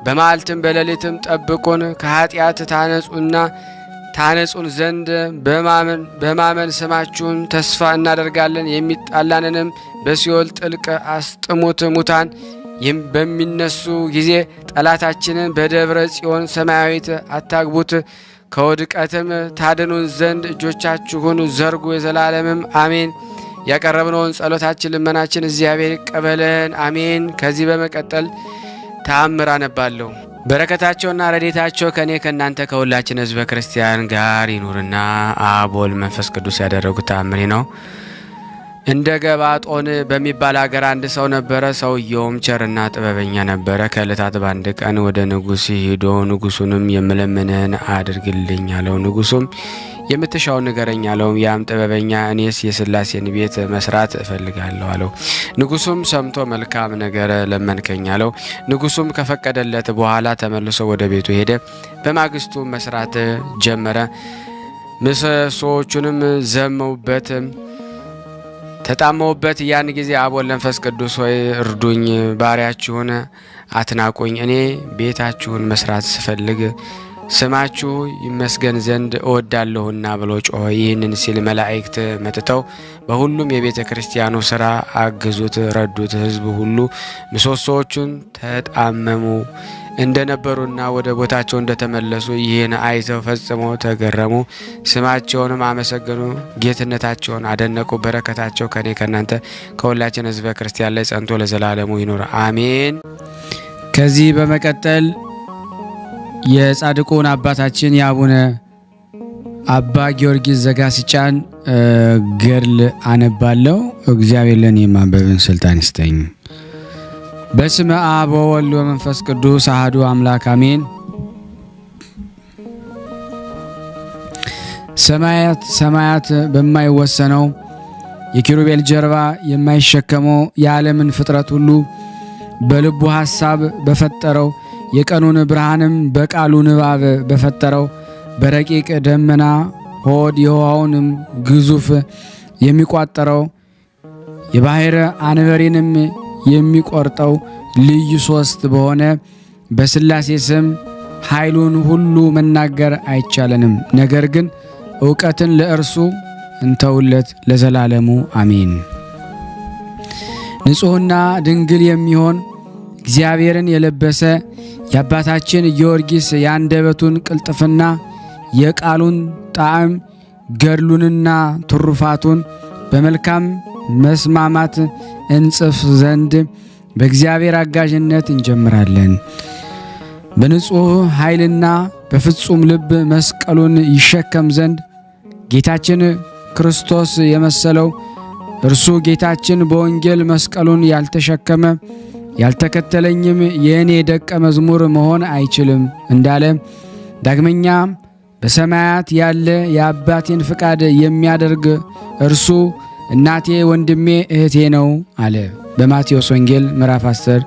በመዓልትም በሌሊትም ጠብቁን። ከኃጢአት ታነጹን ዘንድ በማመን ስማችሁን ተስፋ እናደርጋለን። የሚጣላንንም በሲኦል ጥልቅ አስጥሙት። ሙታን በሚነሱ ጊዜ ጠላታችንን በደብረ ጽዮን ሰማያዊት አታግቡት። ከውድቀትም ታድኑን ዘንድ እጆቻችሁን ዘርጉ። የዘላለምም አሜን። ያቀረብነውን ጸሎታችን ልመናችን እግዚአብሔር ይቀበለን፣ አሜን። ከዚህ በመቀጠል ተአምር አነባለሁ። በረከታቸውና ረድኤታቸው ከኔ ከእናንተ ከሁላችን ሕዝበ ክርስቲያን ጋር ይኑርና አብ ወልድ መንፈስ ቅዱስ ያደረጉት ተአምሬ ነው። እንደ ገባጦን በሚባል አገር አንድ ሰው ነበረ። ሰውየውም ቸርና ጥበበኛ ነበረ። ከዕለታት በአንድ ቀን ወደ ንጉሥ ሂዶ ንጉሡንም የምለምንህን አድርግልኝ አለው። ንጉሡም የምትሻውን ንገረኝ አለው። ያም ጥበበኛ እኔስ የሥላሴን ቤት መስራት እፈልጋለሁ አለው። ንጉሡም ሰምቶ መልካም ነገር ለመንከኝ አለው። ንጉሡም ከፈቀደለት በኋላ ተመልሶ ወደ ቤቱ ሄደ። በማግስቱ መስራት ጀመረ። ምሰሶዎቹንም ዘመውበት ተጣመውበት። ያን ጊዜ አብ ወልድ መንፈስ ቅዱስ ሆይ እርዱኝ፣ ባሪያችሁን አትናቁኝ። እኔ ቤታችሁን መስራት ስፈልግ ስማችሁ ይመስገን ዘንድ እወዳለሁና ብሎ ጮኸ። ይህንን ሲል መላእክት መጥተው በሁሉም የቤተ ክርስቲያኑ ሥራ አግዙት፣ ረዱት። ሕዝቡ ሁሉ ምሰሶዎቹን ተጣመሙ እንደነበሩና ወደ ቦታቸው እንደተመለሱ ይህን አይተው ፈጽመው ተገረሙ። ስማቸውንም አመሰገኑ፣ ጌትነታቸውን አደነቁ። በረከታቸው ከኔ ከእናንተ ከሁላችን ሕዝበ ክርስቲያን ላይ ጸንቶ ለዘላለሙ ይኑር አሜን። ከዚህ በመቀጠል የጻድቁን አባታችን የአቡነ አባ ጊዮርጊስ ዘጋስጫን ገድል አነባለሁ። እግዚአብሔር ለኔ ማንበብን ስልጣን ይስጠኝ። በስመ አብ ወወልድ ወመንፈስ ቅዱስ አሐዱ አምላክ አሜን። ሰማያት በማይወሰነው የኪሩቤል ጀርባ የማይሸከመው የዓለምን ፍጥረት ሁሉ በልቡ ሐሳብ በፈጠረው የቀኑን ብርሃንም በቃሉ ንባብ በፈጠረው በረቂቅ ደመና ሆድ የውሃውንም ግዙፍ የሚቋጠረው የባሕር አንበሪንም የሚቆርጠው ልዩ ሶስት በሆነ በሥላሴ ስም ኃይሉን ሁሉ መናገር አይቻለንም። ነገር ግን ዕውቀትን ለእርሱ እንተውለት ለዘላለሙ አሜን። ንጹሕና ድንግል የሚሆን እግዚአብሔርን የለበሰ የአባታችን ጊዮርጊስ የአንደበቱን ቅልጥፍና የቃሉን ጣዕም ገድሉንና ትሩፋቱን በመልካም መስማማት እንጽፍ ዘንድ በእግዚአብሔር አጋዥነት እንጀምራለን። በንጹሕ ኃይልና በፍጹም ልብ መስቀሉን ይሸከም ዘንድ ጌታችን ክርስቶስ የመሰለው እርሱ ጌታችን በወንጌል መስቀሉን ያልተሸከመ ያልተከተለኝም የእኔ ደቀ መዝሙር መሆን አይችልም እንዳለ፣ ዳግመኛ በሰማያት ያለ የአባቴን ፍቃድ የሚያደርግ እርሱ እናቴ ወንድሜ እህቴ ነው አለ። በማቴዎስ ወንጌል ምዕራፍ 10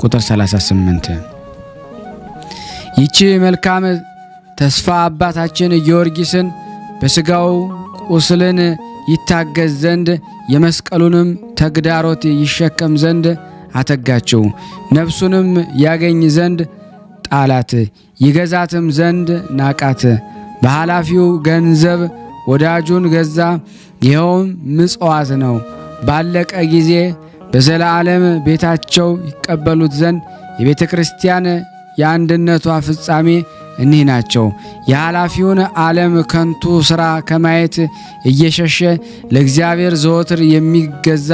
ቁጥር 38። ይቺ መልካም ተስፋ አባታችን ጊዮርጊስን በሥጋው ቁስልን ይታገዝ ዘንድ የመስቀሉንም ተግዳሮት ይሸከም ዘንድ አተጋችው። ነፍሱንም ያገኝ ዘንድ ጣላት፣ ይገዛትም ዘንድ ናቃት። በኃላፊው ገንዘብ ወዳጁን ገዛ፣ ይኸውም ምጽዋት ነው። ባለቀ ጊዜ በዘላለም ቤታቸው ይቀበሉት ዘንድ የቤተ ክርስቲያን የአንድነቷ ፍጻሜ እኒህ ናቸው። የኃላፊውን ዓለም ከንቱ ሥራ ከማየት እየሸሸ ለእግዚአብሔር ዘወትር የሚገዛ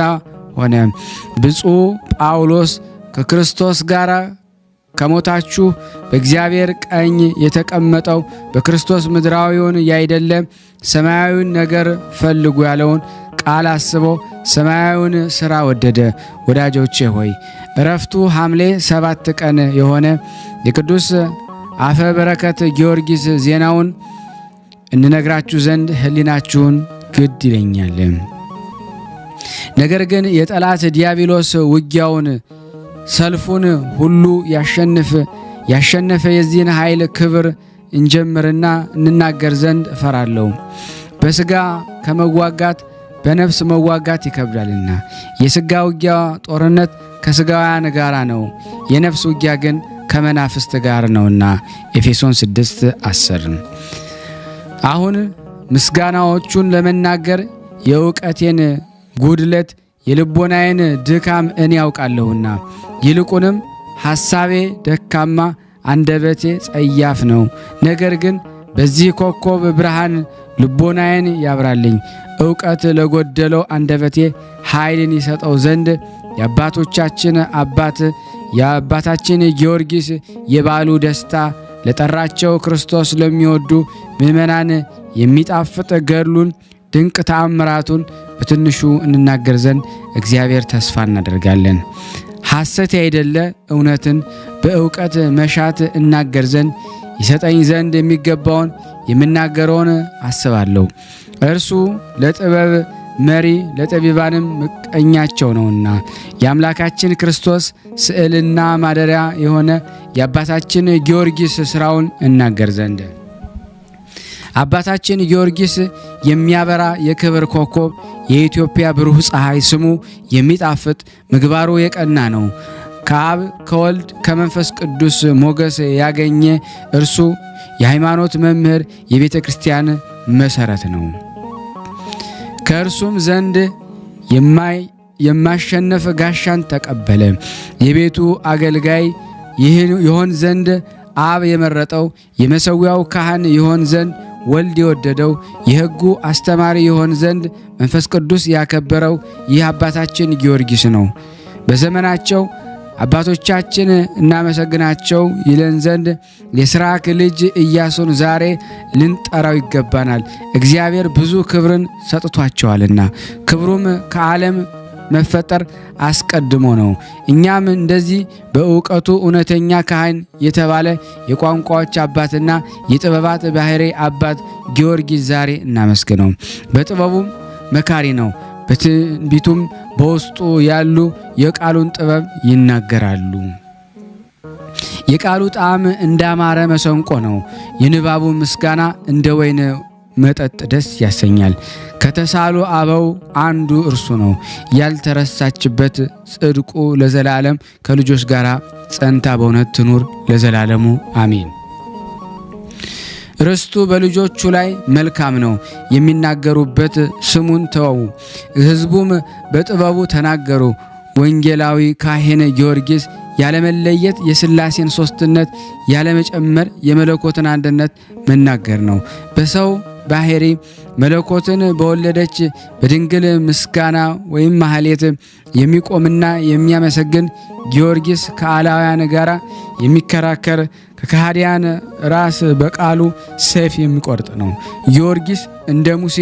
ሆነ። ብፁዕ ጳውሎስ ከክርስቶስ ጋር ከሞታችሁ በእግዚአብሔር ቀኝ የተቀመጠው በክርስቶስ ምድራዊውን ያይደለ ሰማያዊውን ነገር ፈልጉ ያለውን ቃል አስቦ ሰማያዊውን ሥራ ወደደ። ወዳጆቼ ሆይ ዕረፍቱ ሐምሌ 7 ቀን የሆነ የቅዱስ አፈ በረከት ጊዮርጊስ ዜናውን እንነግራችሁ ዘንድ ሕሊናችሁን ግድ ይለኛል። ነገር ግን የጠላት ዲያብሎስ ውጊያውን ሰልፉን ሁሉ ያሸነፈ የዚህን ኃይል ክብር እንጀምርና እንናገር ዘንድ እፈራለሁ። በሥጋ ከመዋጋት በነፍስ መዋጋት ይከብዳልና። የሥጋ ውጊያ ጦርነት ከሥጋውያን ጋር ነው፣ የነፍስ ውጊያ ግን ከመናፍስት ጋር ነውና። ኤፌሶን 6:10። አሁን ምስጋናዎቹን ለመናገር የእውቀቴን ጉድለት የልቦናዬን ድካም እኔ ያውቃለሁና፣ ይልቁንም ሐሳቤ ደካማ አንደበቴ ጸያፍ ነው። ነገር ግን በዚህ ኮከብ ብርሃን ልቦናዬን ያብራልኝ፣ ዕውቀት ለጎደለው አንደበቴ ኃይልን ይሰጠው ዘንድ የአባቶቻችን አባት የአባታችን ጊዮርጊስ የበዓሉ ደስታ ለጠራቸው ክርስቶስ ለሚወዱ ምእመናን የሚጣፍጥ ገድሉን ድንቅ ተአምራቱን በትንሹ እንናገር ዘንድ እግዚአብሔር ተስፋ እናደርጋለን። ሐሰት ያይደለ እውነትን በእውቀት መሻት እናገር ዘንድ ይሰጠኝ ዘንድ የሚገባውን የምናገረውን አስባለሁ። እርሱ ለጥበብ መሪ ለጠቢባንም ምቀኛቸው ነውና የአምላካችን ክርስቶስ ስዕልና ማደሪያ የሆነ የአባታችን ጊዮርጊስ ሥራውን እናገር ዘንድ አባታችን ጊዮርጊስ የሚያበራ የክብር ኮከብ የኢትዮጵያ ብሩህ ፀሐይ ስሙ የሚጣፍጥ ምግባሩ የቀና ነው። ከአብ ከወልድ ከመንፈስ ቅዱስ ሞገስ ያገኘ እርሱ የሃይማኖት መምህር የቤተ ክርስቲያን መሠረት ነው። ከእርሱም ዘንድ የማሸነፍ ጋሻን ተቀበለ። የቤቱ አገልጋይ ይሆን ዘንድ አብ የመረጠው የመሠዊያው ካህን ይሆን ዘንድ ወልድ የወደደው የሕጉ አስተማሪ ይሆን ዘንድ መንፈስ ቅዱስ ያከበረው ይህ አባታችን ጊዮርጊስ ነው። በዘመናቸው አባቶቻችን እናመሰግናቸው ይለን ዘንድ የስራክ ልጅ ኢያሱን ዛሬ ልንጠራው ይገባናል። እግዚአብሔር ብዙ ክብርን ሰጥቷቸዋልና ክብሩም ከዓለም መፈጠር አስቀድሞ ነው። እኛም እንደዚህ በእውቀቱ እውነተኛ ካህን የተባለ የቋንቋዎች አባትና የጥበባት ባህሪ አባት ጊዮርጊስ ዛሬ እናመስግነው። በጥበቡም መካሪ ነው። በትንቢቱም በውስጡ ያሉ የቃሉን ጥበብ ይናገራሉ። የቃሉ ጣዕም እንዳማረ መሰንቆ ነው። የንባቡ ምስጋና እንደ ወይን መጠጥ ደስ ያሰኛል። ከተሳሉ አበው አንዱ እርሱ ነው። ያልተረሳችበት ጽድቁ ለዘላለም ከልጆች ጋር ጸንታ በእውነት ትኑር ለዘላለሙ አሜን። ርስቱ በልጆቹ ላይ መልካም ነው። የሚናገሩበት ስሙን ተወው። ሕዝቡም በጥበቡ ተናገሩ። ወንጌላዊ ካህን ጊዮርጊስ ያለመለየት የሥላሴን ሦስትነት ያለመጨመር የመለኮትን አንድነት መናገር ነው። በሰው ባህሪ መለኮትን በወለደች በድንግል ምስጋና ወይም ማህሌት የሚቆምና የሚያመሰግን ጊዮርጊስ ከአላውያን ጋር የሚከራከር ከካህዲያን ራስ በቃሉ ሰይፍ የሚቆርጥ ነው። ጊዮርጊስ እንደ ሙሴ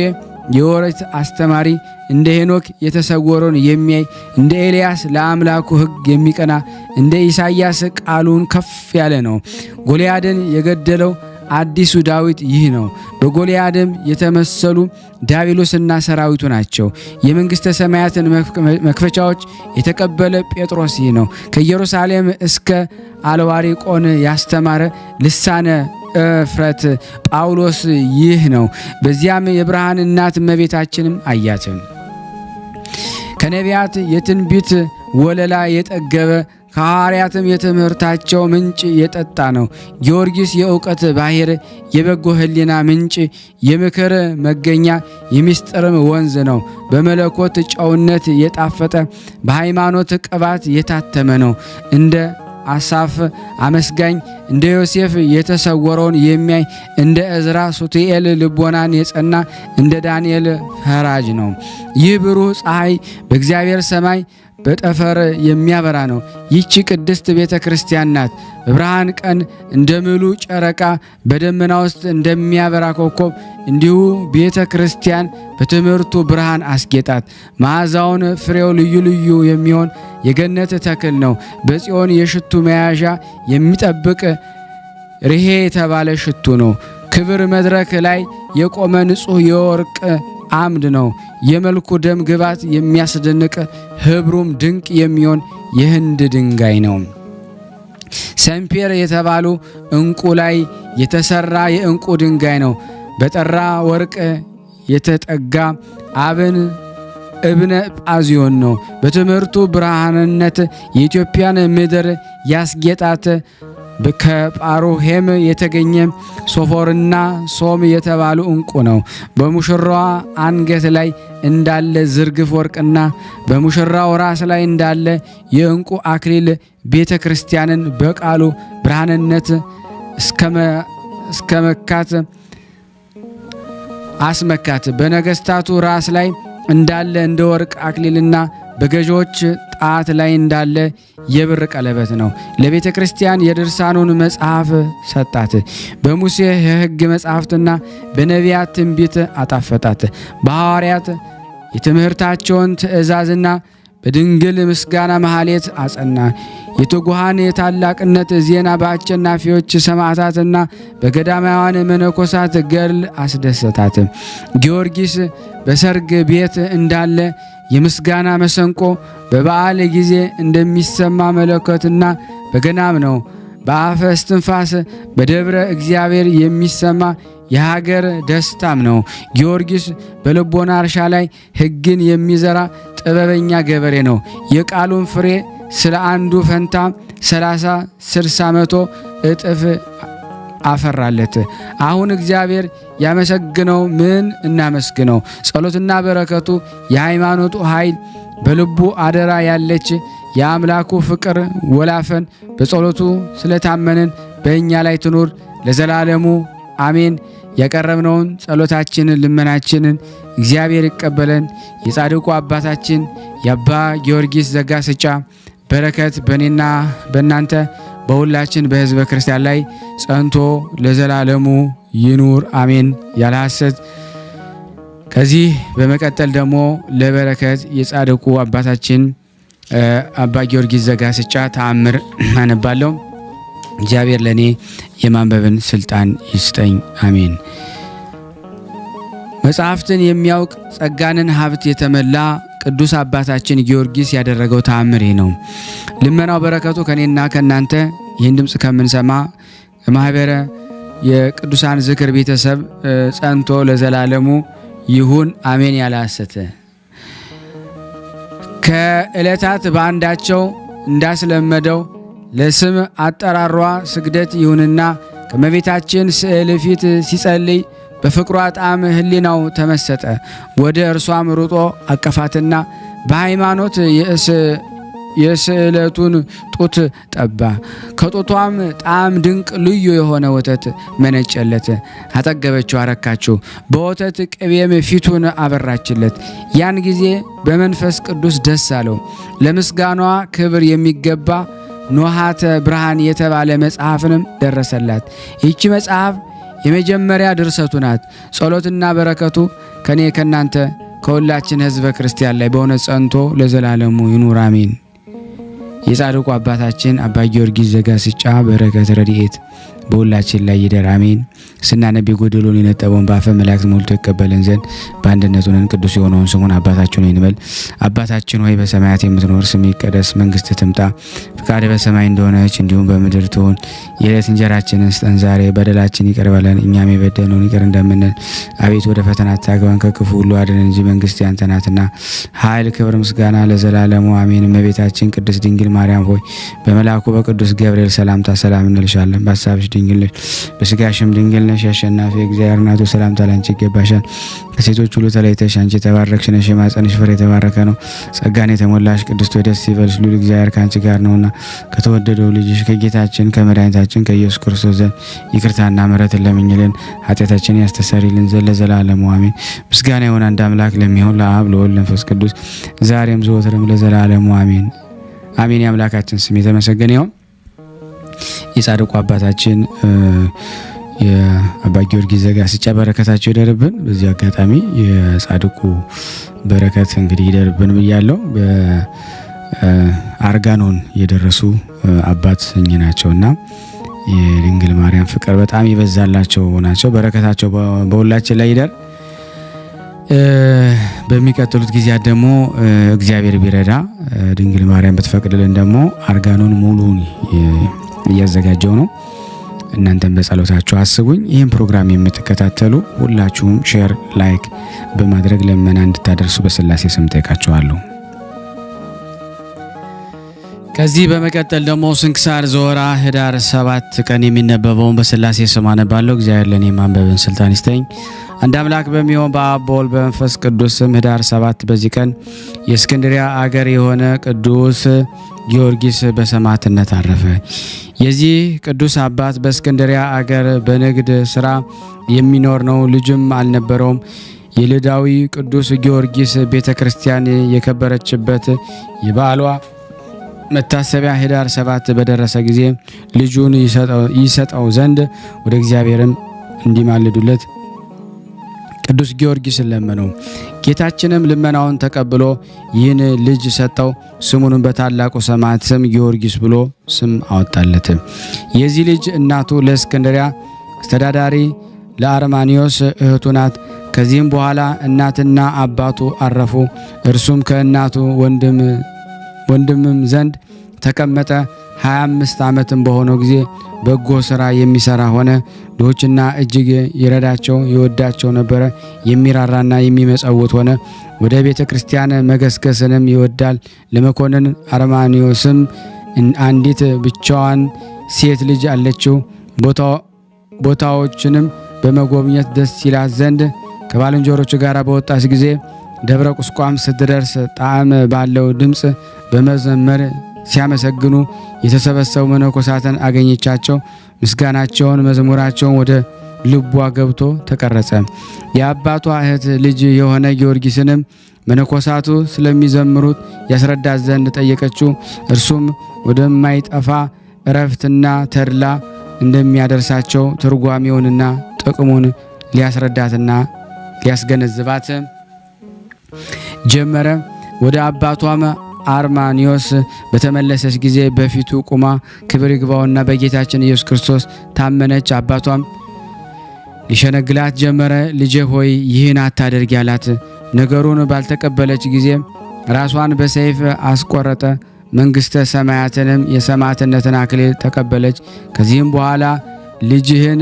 የኦሪት አስተማሪ፣ እንደ ሄኖክ የተሰወረውን የሚያይ፣ እንደ ኤልያስ ለአምላኩ ሕግ የሚቀና፣ እንደ ኢሳይያስ ቃሉን ከፍ ያለ ነው። ጎልያድን የገደለው አዲሱ ዳዊት ይህ ነው። በጎልያድም የተመሰሉ ዲያብሎስና ሰራዊቱ ናቸው። የመንግሥተ ሰማያትን መክፈቻዎች የተቀበለ ጴጥሮስ ይህ ነው። ከኢየሩሳሌም እስከ አልዋሪቆን ያስተማረ ልሳነ እፍረት ጳውሎስ ይህ ነው። በዚያም የብርሃን እናት እመቤታችንም አያትም። ከነቢያት የትንቢት ወለላ የጠገበ ከሐዋርያትም የትምህርታቸው ምንጭ የጠጣ ነው። ጊዮርጊስ የእውቀት ባሕር የበጎ ሕሊና ምንጭ የምክር መገኛ የምስጢርም ወንዝ ነው። በመለኮት ጨውነት የጣፈጠ በሃይማኖት ቅባት የታተመ ነው። እንደ አሳፍ አመስጋኝ፣ እንደ ዮሴፍ የተሰወረውን የሚያይ፣ እንደ እዝራ ሱቱኤል ልቦናን የጸና፣ እንደ ዳንኤል ፈራጅ ነው። ይህ ብሩህ ፀሐይ በእግዚአብሔር ሰማይ በጠፈር የሚያበራ ነው። ይህች ቅድስት ቤተ ክርስቲያን ናት። በብርሃን ቀን እንደ ምሉ ጨረቃ በደመና ውስጥ እንደሚያበራ ኮከብ እንዲሁ ቤተ ክርስቲያን በትምህርቱ ብርሃን አስጌጣት። መዓዛውን ፍሬው ልዩ ልዩ የሚሆን የገነት ተክል ነው። በጽዮን የሽቱ መያዣ የሚጠብቅ ርሄ የተባለ ሽቱ ነው። ክብር መድረክ ላይ የቆመ ንጹሕ የወርቅ አምድ ነው። የመልኩ ደም ግባት የሚያስደንቅ ህብሩም ድንቅ የሚሆን የህንድ ድንጋይ ነው። ሰምፔር የተባሉ እንቁ ላይ የተሰራ የእንቁ ድንጋይ ነው። በጠራ ወርቅ የተጠጋ አብን እብነ ጳዚዮን ነው። በትምህርቱ ብርሃንነት የኢትዮጵያን ምድር ያስጌጣት ከጳሮሄም የተገኘ ሶፎርና ሶም የተባሉ እንቁ ነው። በሙሽራዋ አንገት ላይ እንዳለ ዝርግፍ ወርቅና በሙሽራው ራስ ላይ እንዳለ የእንቁ አክሊል ቤተ ክርስቲያንን በቃሉ ብርሃንነት እስከ መካት አስመካት። በነገስታቱ ራስ ላይ እንዳለ እንደ ወርቅ አክሊልና በገዦች ጣት ላይ እንዳለ የብር ቀለበት ነው። ለቤተ ክርስቲያን የድርሳኑን መጽሐፍ ሰጣት። በሙሴ የሕግ መጽሐፍትና በነቢያት ትንቢት አጣፈጣት። በሐዋርያት የትምህርታቸውን ትእዛዝና በድንግል ምስጋና መሐሌት አጸና። የትጉሃን የታላቅነት ዜና በአሸናፊዎች ሰማዕታትና በገዳማውያን መነኮሳት ገድል አስደሰታት። ጊዮርጊስ በሰርግ ቤት እንዳለ የምስጋና መሰንቆ በበዓል ጊዜ እንደሚሰማ መለከትና በገናም ነው። በአፈ እስትንፋስ በደብረ እግዚአብሔር የሚሰማ የሀገር ደስታም ነው። ጊዮርጊስ በልቦና እርሻ ላይ ሕግን የሚዘራ ጥበበኛ ገበሬ ነው። የቃሉን ፍሬ ስለ አንዱ ፈንታ 30፣ 60፣ 100 እጥፍ አፈራለት። አሁን እግዚአብሔር ያመሰግነው ምን እናመስግነው? ጸሎትና በረከቱ የሃይማኖቱ ኃይል በልቡ አደራ ያለች የአምላኩ ፍቅር ወላፈን በጸሎቱ ስለታመንን በእኛ ላይ ትኑር ለዘላለሙ አሜን። ያቀረብነውን ጸሎታችንን ልመናችንን እግዚአብሔር ይቀበለን። የጻድቁ አባታችን የአባ ጊዮርጊስ ዘጋስጫ በረከት በእኔና በእናንተ በሁላችን በሕዝበ ክርስቲያን ላይ ጸንቶ ለዘላለሙ ይኑር አሜን። ያለ ሐሰት ከዚህ በመቀጠል ደግሞ ለበረከት የጻድቁ አባታችን አባ ጊዮርጊስ ዘጋስጫ ተአምር አነባለሁ። እግዚአብሔር ለኔ የማንበብን ስልጣን ይስጠኝ፣ አሜን። መጽሐፍትን የሚያውቅ ጸጋንን ሀብት የተመላ ቅዱስ አባታችን ጊዮርጊስ ያደረገው ተአምር ነው። ልመናው በረከቱ ከኔና ከናንተ ይህን ድምጽ ከምንሰማ ማህበረ የቅዱሳን ዝክር ቤተሰብ ጸንቶ ለዘላለሙ ይሁን፣ አሜን። ያላሰተ ከዕለታት በአንዳቸው እንዳስለመደው ለስም አጠራሯ ስግደት ይሁንና ከመቤታችን ስዕል ፊት ሲጸልይ በፍቅሯ ጣም ህሊናው ተመሰጠ። ወደ እርሷም ሩጦ አቀፋትና በሃይማኖት የስዕለቱን ጡት ጠባ። ከጡቷም ጣም ድንቅ ልዩ የሆነ ወተት መነጨለት። አጠገበችው፣ አረካችው። በወተት ቅቤም ፊቱን አበራችለት። ያን ጊዜ በመንፈስ ቅዱስ ደስ አለው። ለምስጋኗ ክብር የሚገባ ኖሃተ ብርሃን የተባለ መጽሐፍንም ደረሰላት። ይህች መጽሐፍ የመጀመሪያ ድርሰቱ ናት። ጸሎትና በረከቱ ከኔ ከናንተ ከሁላችን ህዝበ ክርስቲያን ላይ በእውነት ጸንቶ ለዘላለሙ ይኑር፣ አሜን። የጻድቁ አባታችን አባ ጊዮርጊስ ዘጋስጫ በረከት ረድኤት በሁላችን ላይ ይደር፣ አሜን። ስናነብ የጎደሎን የነጠበውን በአፈ መላእክት ሞልቶ ይቀበለን ዘንድ በአንድነት ሆነን ቅዱስ የሆነውን ስሙን አባታችን ሆይ እንበል። አባታችን ሆይ በሰማያት የምትኖር ስምህ ይቀደስ፣ መንግስትህ ትምጣ፣ ፈቃድህ በሰማይ እንደሆነች እንዲሁም በምድር ትሁን። የዕለት እንጀራችንን ስጠን ዛሬ፣ በደላችን ይቅር በለን እኛም የበደልነውን ይቅር እንደምንል፣ አቤቱ ወደ ፈተና አታግባን ከክፉ ሁሉ አድነን እንጂ መንግስት ያንተ ናትና ኃይል፣ ክብር፣ ምስጋና ለዘላለሙ አሜን። እመቤታችን ቅድስት ድንግል ማርያም ሆይ በመልአኩ በቅዱስ ገብርኤል ሰላምታ ሰላም እንልሻለን። በሐሳብሽ ድንግል ነሽ፣ በስጋሽም ድንግል ነሽ። አሸናፊ እግዚአብሔር እናቱ ሰላምታ ላንቺ ይገባሻል። ከሴቶች ሁሉ ተለይተሽ አንቺ የተባረክሽ ነሽ፣ የማኅፀንሽ ፍሬ የተባረከ ነው። ጸጋን የተሞላሽ ቅድስት ሆይ ደስ ይበልሽ፣ ልዑል እግዚአብሔር ከአንቺ ጋር ነውና ከተወደደው ልጅሽ ከጌታችን ከመድኃኒታችን ከኢየሱስ ክርስቶስ ዘንድ ይቅርታና ምሕረትን ለምኝልን ኃጢአታችንን ያስተሰርይልን ዘንድ ለዘላለሙ አሜን። ምስጋና ይሁን አንድ አምላክ ለሚሆን ለአብ ለወልድ ለመንፈስ ቅዱስ ዛሬም ዘወትርም ለዘላለሙ አሜን አሜን። የአምላካችን ስም የተመሰገነ ይሁን። የጻድቁ አባታችን የአባ ጊዮርጊስ ዘጋስጫ በረከታቸው ይደርብን። በዚህ አጋጣሚ የጻድቁ በረከት እንግዲህ ይደርብን ብያለሁ። በአርጋኖን የደረሱ አባት ሰኝ ናቸውና የድንግል ማርያም ፍቅር በጣም ይበዛላቸው ናቸው። በረከታቸው በሁላችን ላይ ይደር። በሚቀጥሉት ጊዜያት ደግሞ እግዚአብሔር ቢረዳ ድንግል ማርያም ብትፈቅድልን ደግሞ አርጋኖን ሙሉን እያዘጋጀው ነው። እናንተም በጸሎታችሁ አስቡኝ። ይህን ፕሮግራም የምትከታተሉ ሁላችሁም ሼር፣ ላይክ በማድረግ ለመና እንድታደርሱ በስላሴ ስም ጠይቃችኋለሁ። ከዚህ በመቀጠል ደግሞ ስንክሳር ዘወራ ህዳር 7 ቀን የሚነበበውን በስላሴ ስም አነባለሁ። እግዚአብሔር ለኔ ማንበብን ስልጣን ይስጠኝ። አንድ አምላክ በሚሆን በአብ በወልድ በመንፈስ ቅዱስ ስም ህዳር 7 በዚህ ቀን የእስክንድሪያ አገር የሆነ ቅዱስ ጊዮርጊስ በሰማዕትነት አረፈ። የዚህ ቅዱስ አባት በእስክንድሪያ አገር በንግድ ስራ የሚኖር ነው። ልጅም አልነበረውም። የልዳዊ ቅዱስ ጊዮርጊስ ቤተክርስቲያን የከበረችበት የበዓሏ መታሰቢያ ህዳር 7 በደረሰ ጊዜ ልጁን ይሰጠው ዘንድ ወደ እግዚአብሔርም እንዲማልዱለት ቅዱስ ጊዮርጊስን ለመነው። ጌታችንም ልመናውን ተቀብሎ ይህን ልጅ ሰጠው። ስሙንም በታላቁ ሰማዕት ስም ጊዮርጊስ ብሎ ስም አወጣለት። የዚህ ልጅ እናቱ ለእስክንድሪያ አስተዳዳሪ ለአርማኒዮስ እህቱ ናት። ከዚህም በኋላ እናትና አባቱ አረፉ። እርሱም ከእናቱ ወንድምም ዘንድ ተቀመጠ። 25 ዓመትም በሆነው ጊዜ በጎ ሥራ የሚሰራ ሆነ። ድሆችና እጅግ ይረዳቸው ይወዳቸው ነበረ። የሚራራና የሚመጸውት ሆነ። ወደ ቤተ ክርስቲያን መገስገስንም ይወዳል። ለመኮንን አርማኒዮስም አንዲት ብቻዋን ሴት ልጅ አለችው። ቦታዎችንም በመጎብኘት ደስ ይላት ዘንድ ከባልንጀሮቹ ጋር በወጣች ጊዜ ደብረ ቁስቋም ስትደርስ ጣዕም ባለው ድምፅ በመዘመር ሲያመሰግኑ የተሰበሰቡ መነኮሳትን አገኘቻቸው። ምስጋናቸውን መዝሙራቸውን ወደ ልቧ ገብቶ ተቀረጸ። የአባቷ እህት ልጅ የሆነ ጊዮርጊስንም መነኮሳቱ ስለሚዘምሩት ያስረዳት ዘንድ ጠየቀችው። እርሱም ወደማይጠፋ እረፍትና ተድላ እንደሚያደርሳቸው ትርጓሜውንና ጥቅሙን ሊያስረዳትና ሊያስገነዝባት ጀመረ። ወደ አባቷም አርማኒዮስ በተመለሰች ጊዜ በፊቱ ቁማ ክብር ይግባውና በጌታችን ኢየሱስ ክርስቶስ ታመነች። አባቷም ሊሸነግላት ጀመረ። ልጄ ሆይ ይህን አታደርጊ አላት። ነገሩን ባልተቀበለች ጊዜ ራሷን በሰይፍ አስቆረጠ። መንግሥተ ሰማያትንም የሰማዕትነትን አክሊል ተቀበለች። ከዚህም በኋላ ልጅህን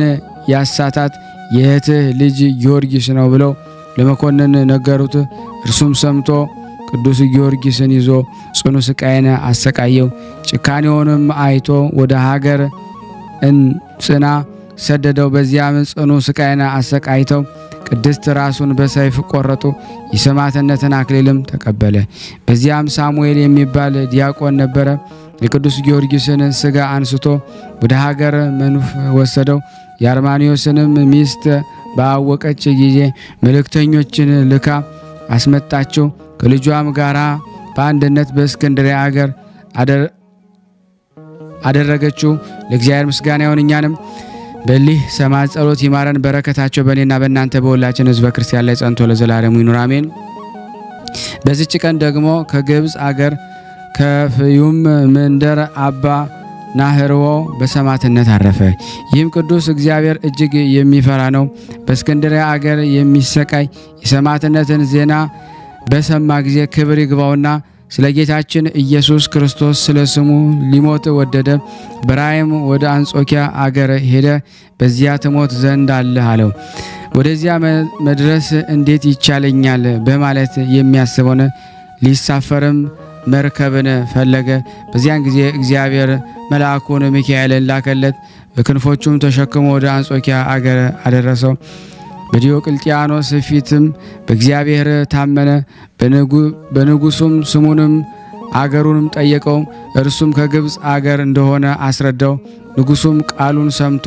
ያሳታት የእህትህ ልጅ ጊዮርጊስ ነው ብለው ለመኮንን ነገሩት። እርሱም ሰምቶ ቅዱስ ጊዮርጊስን ይዞ ጽኑ ስቃይን አሰቃየው። ጭካኔውንም አይቶ ወደ ሀገር እንጽና ሰደደው። በዚያም ጽኑ ስቃይን አሰቃይተው ቅድስት ራሱን በሰይፍ ቆረጡ። የሰማዕትነትን አክሊልም ተቀበለ። በዚያም ሳሙኤል የሚባል ዲያቆን ነበረ። የቅዱስ ጊዮርጊስን ሥጋ አንስቶ ወደ ሀገር መንፍ ወሰደው። የአርማኒዮስንም ሚስት ባወቀች ጊዜ መልእክተኞችን ልካ አስመጣቸው። ከልጇም ጋራ በአንድነት በእስክንድርያ ሀገር አደረገችው። ለእግዚአብሔር ምስጋና ይሁን፣ እኛንም በሊህ ሰማዕት ጸሎት ይማረን። በረከታቸው በእኔና በእናንተ በሁላችን ሕዝበ ክርስቲያን ላይ ጸንቶ ለዘላለሙ ይኑር አሜን። በዚች ቀን ደግሞ ከግብፅ አገር ከፍዩም መንደር አባ ናህርዎ በሰማዕትነት አረፈ። ይህም ቅዱስ እግዚአብሔር እጅግ የሚፈራ ነው። በእስክንድርያ አገር የሚሰቃይ የሰማዕትነትን ዜና በሰማ ጊዜ ክብር ይግባውና ስለ ጌታችን ኢየሱስ ክርስቶስ ስለ ስሙ ሊሞት ወደደ። በራእይም ወደ አንጾኪያ አገር ሄደ። በዚያ ትሞት ዘንድ አለህ አለው። ወደዚያ መድረስ እንዴት ይቻለኛል በማለት የሚያስበውን ሊሳፈርም መርከብን ፈለገ። በዚያን ጊዜ እግዚአብሔር መልአኩን ሚካኤልን ላከለት። በክንፎቹም ተሸክሞ ወደ አንጾኪያ አገር አደረሰው። በዲዮቅልጥያኖስ ፊትም በእግዚአብሔር ታመነ። በንጉሱም ስሙንም አገሩንም ጠየቀው። እርሱም ከግብፅ አገር እንደሆነ አስረዳው። ንጉሱም ቃሉን ሰምቶ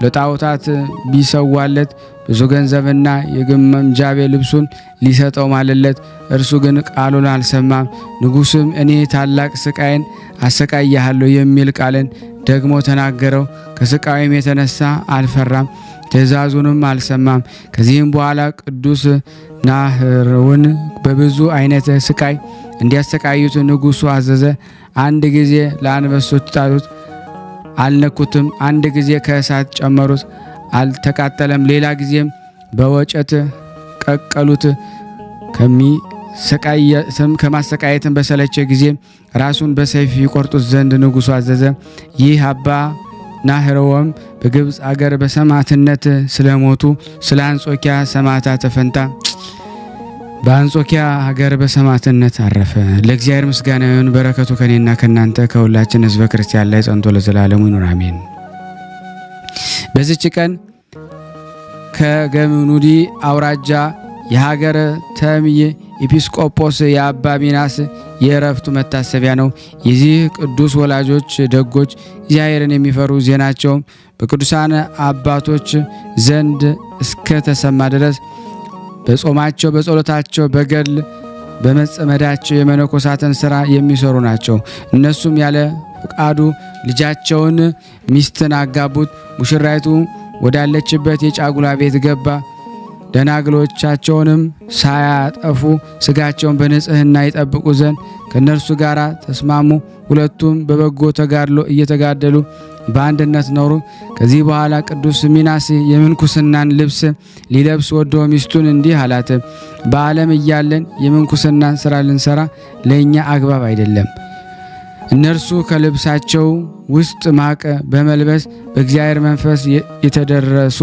ለጣዖታት ቢሰዋለት ብዙ ገንዘብና የግምጃቤ ልብሱን ሊሰጠው ማለለት። እርሱ ግን ቃሉን አልሰማም። ንጉሱም እኔ ታላቅ ስቃይን አሰቃያለሁ የሚል ቃልን ደግሞ ተናገረው። ከስቃዩም የተነሳ አልፈራም፣ ትእዛዙንም አልሰማም። ከዚህም በኋላ ቅዱስ ናህርውን በብዙ አይነት ስቃይ እንዲያሰቃዩት ንጉሱ አዘዘ። አንድ ጊዜ ለአንበሶች ጣሉት፣ አልነኩትም። አንድ ጊዜ ከእሳት ጨመሩት፣ አልተቃጠለም። ሌላ ጊዜም በወጨት ቀቀሉት። ከማሰቃየትም በሰለቸ ጊዜ ራሱን በሰይፍ ይቆርጡት ዘንድ ንጉሱ አዘዘ። ይህ አባ ናህርዎም በግብፅ አገር በሰማዕትነት ስለሞቱ ስለ አንጾኪያ ሰማዕታት ፈንታ በአንጾኪያ ሀገር በሰማዕትነት አረፈ። ለእግዚአብሔር ምስጋና ይሁን። በረከቱ ከኔና ከናንተ ከሁላችን ሕዝበ ክርስቲያን ላይ ጸንቶ ለዘላለሙ ይኑር አሜን። በዚች ቀን ከገምኑዲ አውራጃ የሀገረ ተምየ ኤጲስቆጶስ የአባ ሚናስ የእረፍቱ መታሰቢያ ነው። የዚህ ቅዱስ ወላጆች ደጎች እግዚአብሔርን የሚፈሩ ዜናቸውም በቅዱሳን አባቶች ዘንድ እስከ ተሰማ ድረስ በጾማቸው በጸሎታቸው በገድል በመጸመዳቸው የመነኮሳትን ሥራ የሚሰሩ ናቸው። እነሱም ያለ ፈቃዱ ልጃቸውን ሚስትን አጋቡት። ሙሽራይቱ ወዳለችበት የጫጉላ ቤት ገባ። ደናግሎቻቸውንም ሳያጠፉ ስጋቸውን በንጽህና ይጠብቁ ዘንድ ከነርሱ ጋር ተስማሙ። ሁለቱም በበጎ ተጋድሎ እየተጋደሉ በአንድነት ኖሩ። ከዚህ በኋላ ቅዱስ ሚናስ የምንኩስናን ልብስ ሊለብስ ወዶ ሚስቱን እንዲህ አላት፣ በዓለም እያለን የምንኩስናን ሥራ ልንሰራ ለእኛ አግባብ አይደለም። እነርሱ ከልብሳቸው ውስጥ ማቅ በመልበስ በእግዚአብሔር መንፈስ የተደረሱ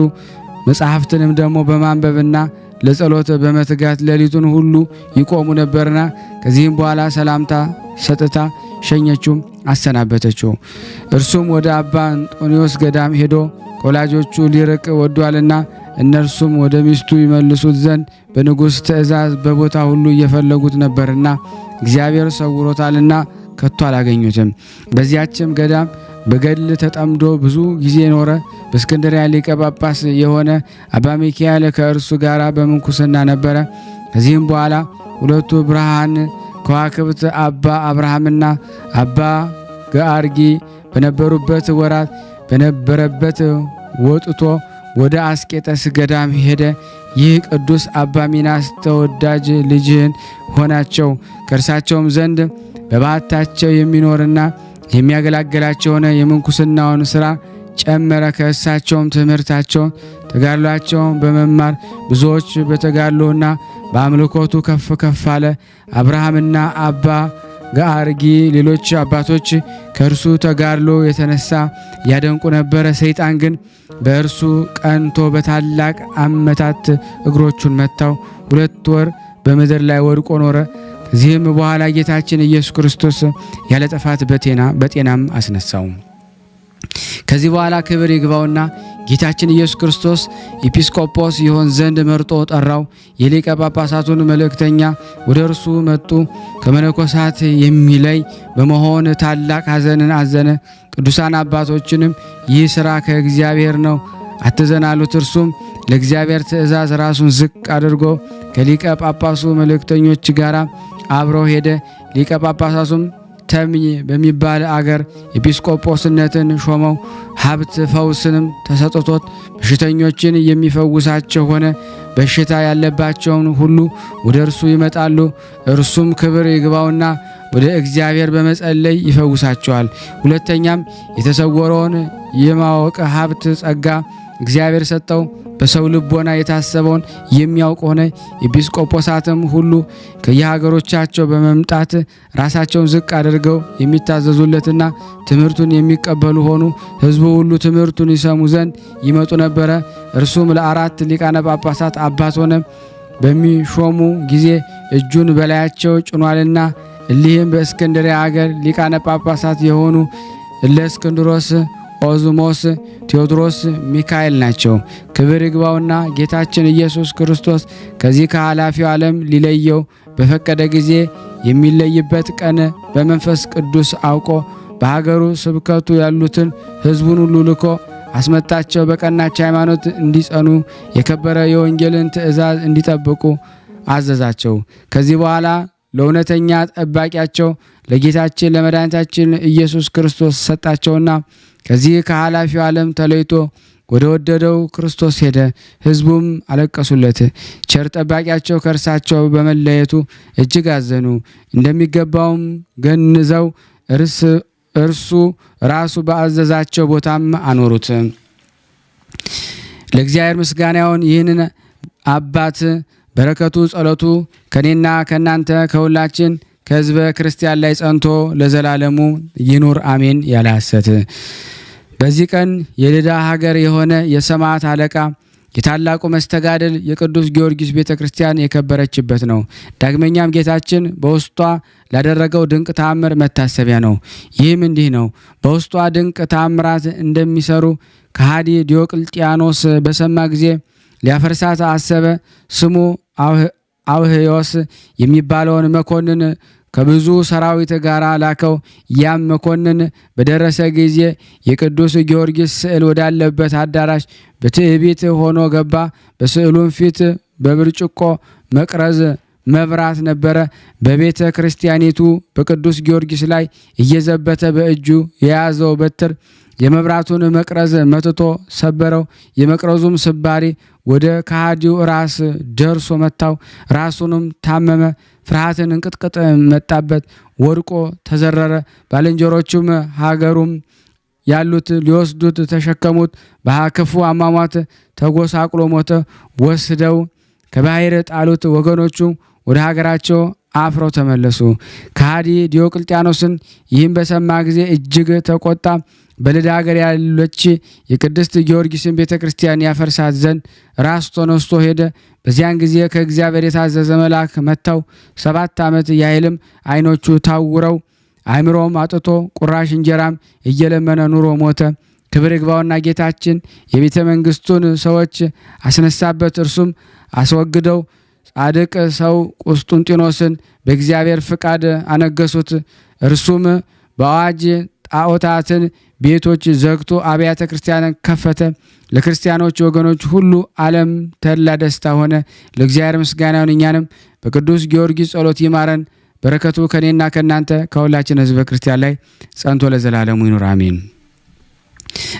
መጽሐፍትንም ደግሞ በማንበብና ለጸሎት በመትጋት ሌሊቱን ሁሉ ይቆሙ ነበርና። ከዚህም በኋላ ሰላምታ ሰጥታ ሸኘችው፣ አሰናበተችው። እርሱም ወደ አባ አንጦኒዮስ ገዳም ሄዶ ከወላጆቹ ሊርቅ ወዷልና እነርሱም ወደ ሚስቱ ይመልሱት ዘንድ በንጉሥ ትእዛዝ በቦታ ሁሉ እየፈለጉት ነበርና እግዚአብሔር ሰውሮታልና ከቶ አላገኙትም። በዚያችም ገዳም በገድል ተጠምዶ ብዙ ጊዜ ኖረ። በእስክንድርያ ሊቀ ጳጳስ የሆነ አባ ሚካኤል ከእርሱ ጋር በምንኩስና ነበረ። ከዚህም በኋላ ሁለቱ ብርሃን ከዋክብት አባ አብርሃምና አባ ገአርጊ በነበሩበት ወራት በነበረበት ወጥቶ ወደ አስቄጠስ ገዳም ሄደ። ይህ ቅዱስ አባ ሚናስ ተወዳጅ ልጅህን ሆናቸው። ከእርሳቸውም ዘንድ በባህታቸው የሚኖርና የሚያገላግላቸው ሆነ። የምንኩስናውን ሥራ ጨመረ። ከእሳቸውም ትምህርታቸውን ተጋድሏቸውን በመማር ብዙዎች በተጋድሎና በአምልኮቱ ከፍ ከፍ አለ። አብርሃምና አባ ገአርጊ ሌሎች አባቶች ከእርሱ ተጋድሎ የተነሳ ያደንቁ ነበረ። ሰይጣን ግን በእርሱ ቀንቶ በታላቅ አመታት እግሮቹን መታው። 2 ወር በምድር ላይ ወድቆ ኖረ። ከዚህም በኋላ ጌታችን ኢየሱስ ክርስቶስ ያለ ጥፋት በጤናም አስነሳው። ከዚህ በኋላ ክብር ይግባውና ጌታችን ኢየሱስ ክርስቶስ ኤጲስቆጶስ ይሆን ዘንድ መርጦ ጠራው። የሊቀ ጳጳሳቱን መልእክተኛ ወደ እርሱ መጡ። ከመነኮሳት የሚለይ በመሆን ታላቅ ሐዘንን አዘነ። ቅዱሳን አባቶችንም ይህ ሥራ ከእግዚአብሔር ነው አትዘን አሉት። እርሱም ለእግዚአብሔር ትእዛዝ ራሱን ዝቅ አድርጎ ከሊቀ ጳጳሱ መልእክተኞች ጋር አብረው ሄደ። ሊቀ ጳጳሳቱም ተምኝ በሚባል አገር ኤጲስቆጶስነትን ሾመው። ሀብት ፈውስንም ተሰጥቶት በሽተኞችን የሚፈውሳቸው ሆነ። በሽታ ያለባቸውን ሁሉ ወደ እርሱ ይመጣሉ። እርሱም ክብር ይግባውና ወደ እግዚአብሔር በመጸለይ ይፈውሳቸዋል። ሁለተኛም የተሰወረውን የማወቅ ሀብት ጸጋ እግዚአብሔር ሰጠው። በሰው ልቦና የታሰበውን የሚያውቅ ሆነ። ኤጲስቆጶሳትም ሁሉ ከየሀገሮቻቸው በመምጣት ራሳቸውን ዝቅ አድርገው የሚታዘዙለትና ትምህርቱን የሚቀበሉ ሆኑ። ሕዝቡ ሁሉ ትምህርቱን ይሰሙ ዘንድ ይመጡ ነበረ። እርሱም ለ4 ሊቃነ ጳጳሳት አባት ሆነ። በሚሾሙ ጊዜ እጁን በላያቸው ጭኗልና። እሊህም በእስክንድርያ አገር ሊቃነ ጳጳሳት የሆኑ እለእስክንድሮስ፣ ኦዝሞስ፣ ቴዎድሮስ፣ ሚካኤል ናቸው። ክብር ይግባውና ጌታችን ኢየሱስ ክርስቶስ ከዚህ ከኃላፊው ዓለም ሊለየው በፈቀደ ጊዜ የሚለይበት ቀን በመንፈስ ቅዱስ አውቆ በሀገሩ ስብከቱ ያሉትን ሕዝቡን ሁሉ ልኮ አስመጣቸው። በቀናች ሃይማኖት እንዲጸኑ የከበረ የወንጌልን ትእዛዝ እንዲጠብቁ አዘዛቸው። ከዚህ በኋላ ለእውነተኛ ጠባቂያቸው ለጌታችን ለመድኃኒታችን ኢየሱስ ክርስቶስ ሰጣቸውና ከዚህ ከኃላፊው ዓለም ተለይቶ ወደ ወደደው ክርስቶስ ሄደ። ሕዝቡም አለቀሱለት። ቸር ጠባቂያቸው ከእርሳቸው በመለየቱ እጅግ አዘኑ። እንደሚገባውም ገንዘው እርሱ ራሱ በአዘዛቸው ቦታም አኖሩት። ለእግዚአብሔር ምስጋና ይሁን። ይህንን አባት በረከቱ ጸሎቱ ከኔና ከናንተ ከሁላችን ከሕዝበ ክርስቲያን ላይ ጸንቶ ለዘላለሙ ይኑር አሜን። ያለ ሐሰት በዚህ ቀን የልዳ ሀገር የሆነ የሰማዕት አለቃ የታላቁ መስተጋድል የቅዱስ ጊዮርጊስ ቤተ ክርስቲያን የከበረችበት ነው። ዳግመኛም ጌታችን በውስጧ ላደረገው ድንቅ ተአምር መታሰቢያ ነው። ይህም እንዲህ ነው። በውስጧ ድንቅ ተአምራት እንደሚሰሩ ከሃዲ ዲዮቅልጥያኖስ በሰማ ጊዜ ሊያፈርሳት አሰበ። ስሙ አውህዮስ የሚባለውን መኮንን ከብዙ ሰራዊት ጋር ላከው። ያም መኮንን በደረሰ ጊዜ የቅዱስ ጊዮርጊስ ስዕል ወዳለበት አዳራሽ በትዕቢት ሆኖ ገባ። በስዕሉም ፊት በብርጭቆ መቅረዝ መብራት ነበረ። በቤተ ክርስቲያኒቱ በቅዱስ ጊዮርጊስ ላይ እየዘበተ በእጁ የያዘው በትር የመብራቱን መቅረዝ መትቶ ሰበረው። የመቅረዙም ስባሪ ወደ ከሃዲው ራስ ደርሶ መታው። ራሱንም ታመመ። ፍርሃትን እንቅጥቅጥ መጣበት። ወድቆ ተዘረረ። ባልንጀሮቹም ሀገሩም ያሉት ሊወስዱት ተሸከሙት። በክፉ አሟሟት ተጎሳቅሎ ሞተ። ወስደው ከባሕር ጣሉት። ወገኖቹ ወደ ሀገራቸው አፍረው ተመለሱ። ከሃዲ ዲዮቅልጥያኖስን ይህም በሰማ ጊዜ እጅግ ተቆጣ። በልዳ ሀገር ያለች የቅድስት ጊዮርጊስን ቤተ ክርስቲያን ያፈርሳት ዘንድ ራስ ተነስቶ ሄደ። በዚያን ጊዜ ከእግዚአብሔር የታዘዘ መልአክ መታው። 7 ዓመት ያህልም ዓይኖቹ ታውረው አእምሮም አጥቶ ቁራሽ እንጀራም እየለመነ ኑሮ ሞተ። ክብር ይግባውና ጌታችን የቤተ መንግስቱን ሰዎች አስነሳበት። እርሱም አስወግደው ጻድቅ ሰው ቁስጥንጢኖስን በእግዚአብሔር ፍቃድ አነገሱት። እርሱም በአዋጅ ጣዖታትን ቤቶች ዘግቶ አብያተ ክርስቲያንን ከፈተ። ለክርስቲያኖች ወገኖች ሁሉ ዓለም ተድላ ደስታ ሆነ። ለእግዚአብሔር ምስጋና ይሁን። እኛንም በቅዱስ ጊዮርጊስ ጸሎት ይማረን። በረከቱ ከኔና ከናንተ ከሁላችን ሕዝበ ክርስቲያን ላይ ጸንቶ ለዘላለሙ ይኑር አሜን።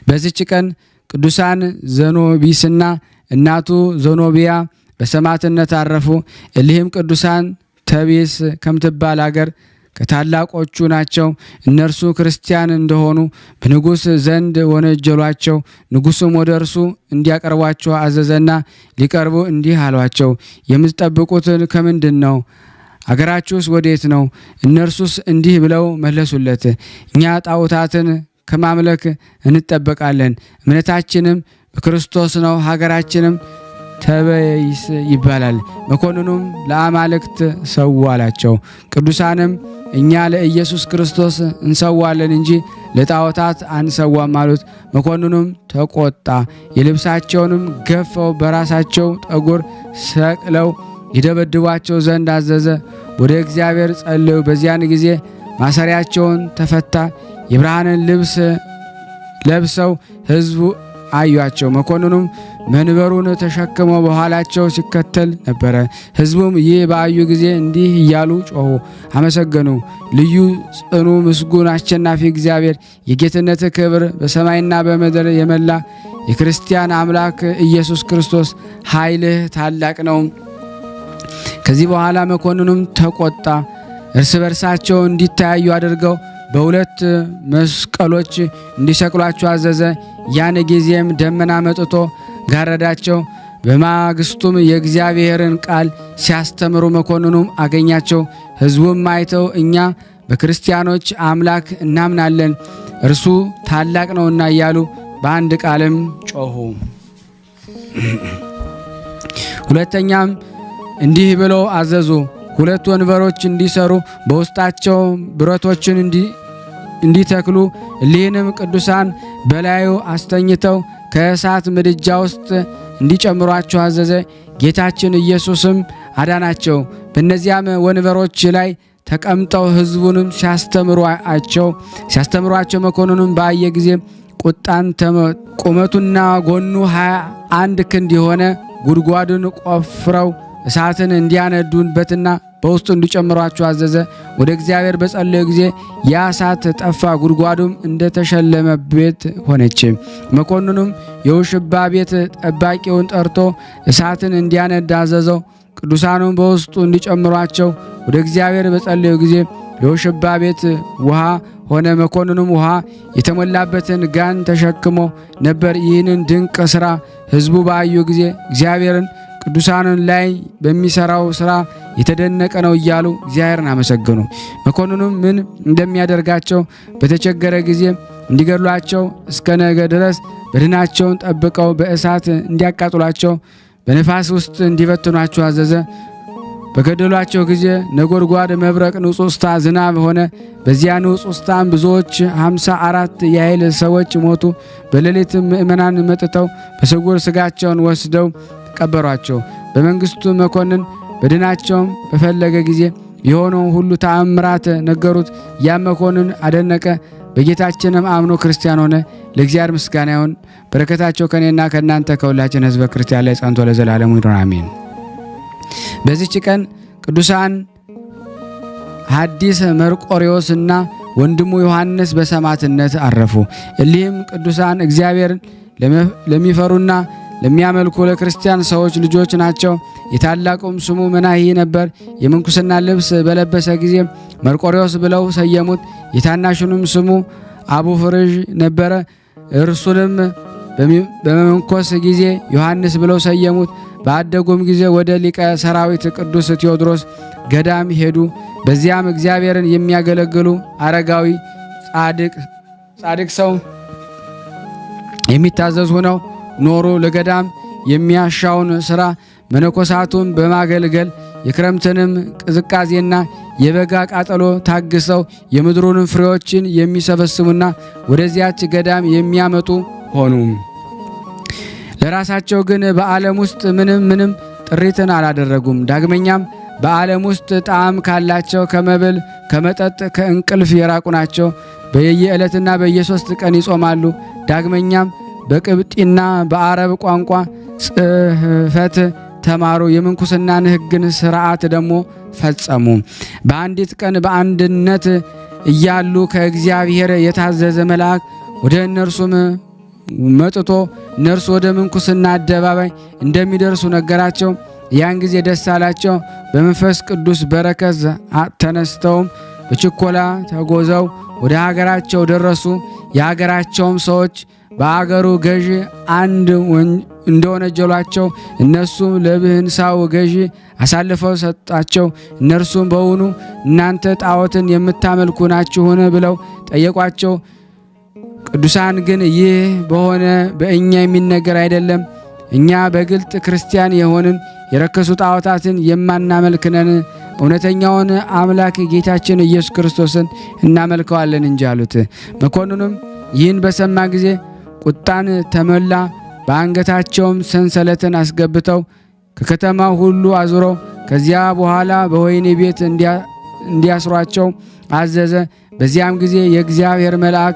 በዚች ቀን ቅዱሳን ዘኖቢስና እናቱ ዘኖቢያ በሰማዕትነት አረፉ። እሊህም ቅዱሳን ተቤስ ከምትባል አገር ከታላቆቹ ናቸው። እነርሱ ክርስቲያን እንደሆኑ በንጉሥ ዘንድ ወነጀሏቸው። ንጉሡም ወደ እርሱ እንዲያቀርቧቸው አዘዘና ሊቀርቡ እንዲህ አሏቸው፣ የምትጠብቁት ከምንድን ነው? አገራችሁስ ወዴት ነው? እነርሱስ እንዲህ ብለው መለሱለት፣ እኛ ጣዖታትን ከማምለክ እንጠበቃለን። እምነታችንም በክርስቶስ ነው። ሀገራችንም ተበይስ ይባላል። መኮንኑም ለአማልክት ሰው አላቸው። ቅዱሳንም እኛ ለኢየሱስ ክርስቶስ እንሰዋለን እንጂ ለጣዖታት አንሰዋም አሉት። መኮንኑም ተቆጣ። የልብሳቸውንም ገፈው በራሳቸው ጠጉር ሰቅለው ይደበድቧቸው ዘንድ አዘዘ። ወደ እግዚአብሔር ጸለዩ። በዚያን ጊዜ ማሰሪያቸውን ተፈታ። የብርሃንን ልብስ ለብሰው ሕዝቡ አዩአቸው። መኮንኑም መንበሩን ተሸክመው በኋላቸው ሲከተል ነበረ። ሕዝቡም ይህ ባዩ ጊዜ እንዲህ እያሉ ጮኹ፣ አመሰገኑ። ልዩ ጽኑ ምስጉን አሸናፊ እግዚአብሔር የጌትነት ክብር በሰማይና በምድር የመላ የክርስቲያን አምላክ ኢየሱስ ክርስቶስ ኃይልህ ታላቅ ነው። ከዚህ በኋላ መኮንኑም ተቆጣ። እርስ በርሳቸው እንዲተያዩ አድርገው በሁለት መስቀሎች እንዲሰቅሏቸው አዘዘ። ያን ጊዜም ደመና መጥቶ ጋረዳቸው። በማግስቱም የእግዚአብሔርን ቃል ሲያስተምሩ መኮንኑም አገኛቸው። ሕዝቡም አይተው እኛ በክርስቲያኖች አምላክ እናምናለን፣ እርሱ ታላቅ ነውና እያሉ በአንድ ቃልም ጮኹ። ሁለተኛም እንዲህ ብለው አዘዙ፣ ሁለት ወንበሮች እንዲሰሩ በውስጣቸው ብረቶችን እንዲተክሉ እሊህንም ቅዱሳን በላዩ አስተኝተው ከእሳት ምድጃ ውስጥ እንዲጨምሯቸው አዘዘ። ጌታችን ኢየሱስም አዳናቸው። በእነዚያም ወንበሮች ላይ ተቀምጠው ሕዝቡንም ሲያስተምሯቸው መኮንኑም ባየ ጊዜ ቁጣን ቁመቱና ጎኑ 21 ክንድ የሆነ ጉድጓድን ቆፍረው እሳትን እንዲያነዱበትና በውስጡ እንዲጨምሯቸው አዘዘ። ወደ እግዚአብሔር በጸለዩ ጊዜ ያ እሳት ጠፋ፣ ጉድጓዱም እንደተሸለመ ቤት ሆነች። መኮንኑም የውሽባ ቤት ጠባቂውን ጠርቶ እሳትን እንዲያነድ አዘዘው። ቅዱሳኑም በውስጡ እንዲጨምሯቸው ወደ እግዚአብሔር በጸለዩ ጊዜ የውሽባ ቤት ውሃ ሆነ። መኮንኑም ውሃ የተሞላበትን ጋን ተሸክሞ ነበር። ይህንን ድንቅ ሥራ ሕዝቡ ባዩ ጊዜ እግዚአብሔርን ቅዱሳንን ላይ በሚሰራው ሥራ የተደነቀ ነው እያሉ እግዚአብሔርን አመሰገኑ። መኮንኑም ምን እንደሚያደርጋቸው በተቸገረ ጊዜ እንዲገድሏቸው እስከ ነገ ድረስ በድናቸውን ጠብቀው በእሳት እንዲያቃጥሏቸው በነፋስ ውስጥ እንዲበትኗቸው አዘዘ። በገደሏቸው ጊዜ ነጎድጓድ፣ መብረቅ፣ ንውጽውጽታ፣ ዝናብ ሆነ። በዚያ ንውጽውጽታም ብዙዎች 54 ያህል ሰዎች ሞቱ። በሌሊት ምእመናን መጥተው በስውር ሥጋቸውን ወስደው ቀበሯቸው። በመንግስቱ መኮንን በድናቸውም በፈለገ ጊዜ የሆነው ሁሉ ተአምራት ነገሩት። ያም መኮንን አደነቀ። በጌታችንም አምኖ ክርስቲያን ሆነ። ለእግዚአብሔር ምስጋና ይሁን። በረከታቸው ከኔና ከእናንተ ከሁላችን ሕዝበ ክርስቲያን ላይ ጸንቶ ለዘላለሙ ይኑር አሜን። በዚህች ቀን ቅዱሳን ሐዲስ መርቆሬዎስና ወንድሙ ዮሐንስ በሰማዕትነት አረፉ። እሊህም ቅዱሳን እግዚአብሔርን ለሚፈሩና ለሚያመልኩ ለክርስቲያን ሰዎች ልጆች ናቸው። የታላቁም ስሙ መናሂ ነበር። የምንኩስና ልብስ በለበሰ ጊዜ መርቆሬዎስ ብለው ሰየሙት። የታናሹንም ስሙ አቡፍርዥ ነበረ። እርሱንም በመንኮስ ጊዜ ዮሐንስ ብለው ሰየሙት። ባደጉም ጊዜ ወደ ሊቀ ሰራዊት ቅዱስ ቴዎድሮስ ገዳም ሄዱ። በዚያም እግዚአብሔርን የሚያገለግሉ አረጋዊ ጻድቅ ሰው የሚታዘዙ ሆነው ኖሩ። ለገዳም የሚያሻውን ሥራ መነኮሳቱን በማገልገል የክረምትንም ቅዝቃዜና የበጋ ቃጠሎ ታግሰው የምድሩን ፍሬዎችን የሚሰበስቡና ወደዚያች ገዳም የሚያመጡ ሆኑ። ለራሳቸው ግን በዓለም ውስጥ ምንም ጥሪትን አላደረጉም። ዳግመኛም በዓለም ውስጥ ጣዕም ካላቸው ከመብል ከመጠጥ ከእንቅልፍ የራቁ ናቸው። በየዕለትና በየ3 ቀን ይጾማሉ። ዳግመኛም በቅብጢና በአረብ ቋንቋ ጽሕፈት ተማሩ። የምንኩስናን ሕግን ሥርዓት ደግሞ ፈጸሙ። በአንዲት ቀን በአንድነት እያሉ ከእግዚአብሔር የታዘዘ መልአክ ወደ እነርሱም መጥቶ እነርሱ ወደ ምንኩስና አደባባይ እንደሚደርሱ ነገራቸው። ያን ጊዜ ደስ አላቸው። በመንፈስ ቅዱስ በረከት ተነስተውም በችኮላ ተጎዘው ወደ ሀገራቸው ደረሱ። የሀገራቸውም ሰዎች በአገሩ ገዢ አንድ እንደወነጀሏቸው እነሱም ለብህንሳው ገዢ አሳልፈው ሰጣቸው። እነርሱም በውኑ እናንተ ጣዖትን የምታመልኩ ናችሁን ብለው ጠየቋቸው። ቅዱሳን ግን ይህ በሆነ በእኛ የሚነገር አይደለም፣ እኛ በግልጥ ክርስቲያን የሆንን የረከሱ ጣዖታትን የማናመልክ ነን፣ እውነተኛውን አምላክ ጌታችን ኢየሱስ ክርስቶስን እናመልከዋለን እንጂ አሉት። መኮንኑም ይህን በሰማ ጊዜ ቁጣን ተመላ። በአንገታቸውም ሰንሰለትን አስገብተው ከከተማው ሁሉ አዙረው ከዚያ በኋላ በወህኒ ቤት እንዲያስሯቸው አዘዘ። በዚያም ጊዜ የእግዚአብሔር መልአክ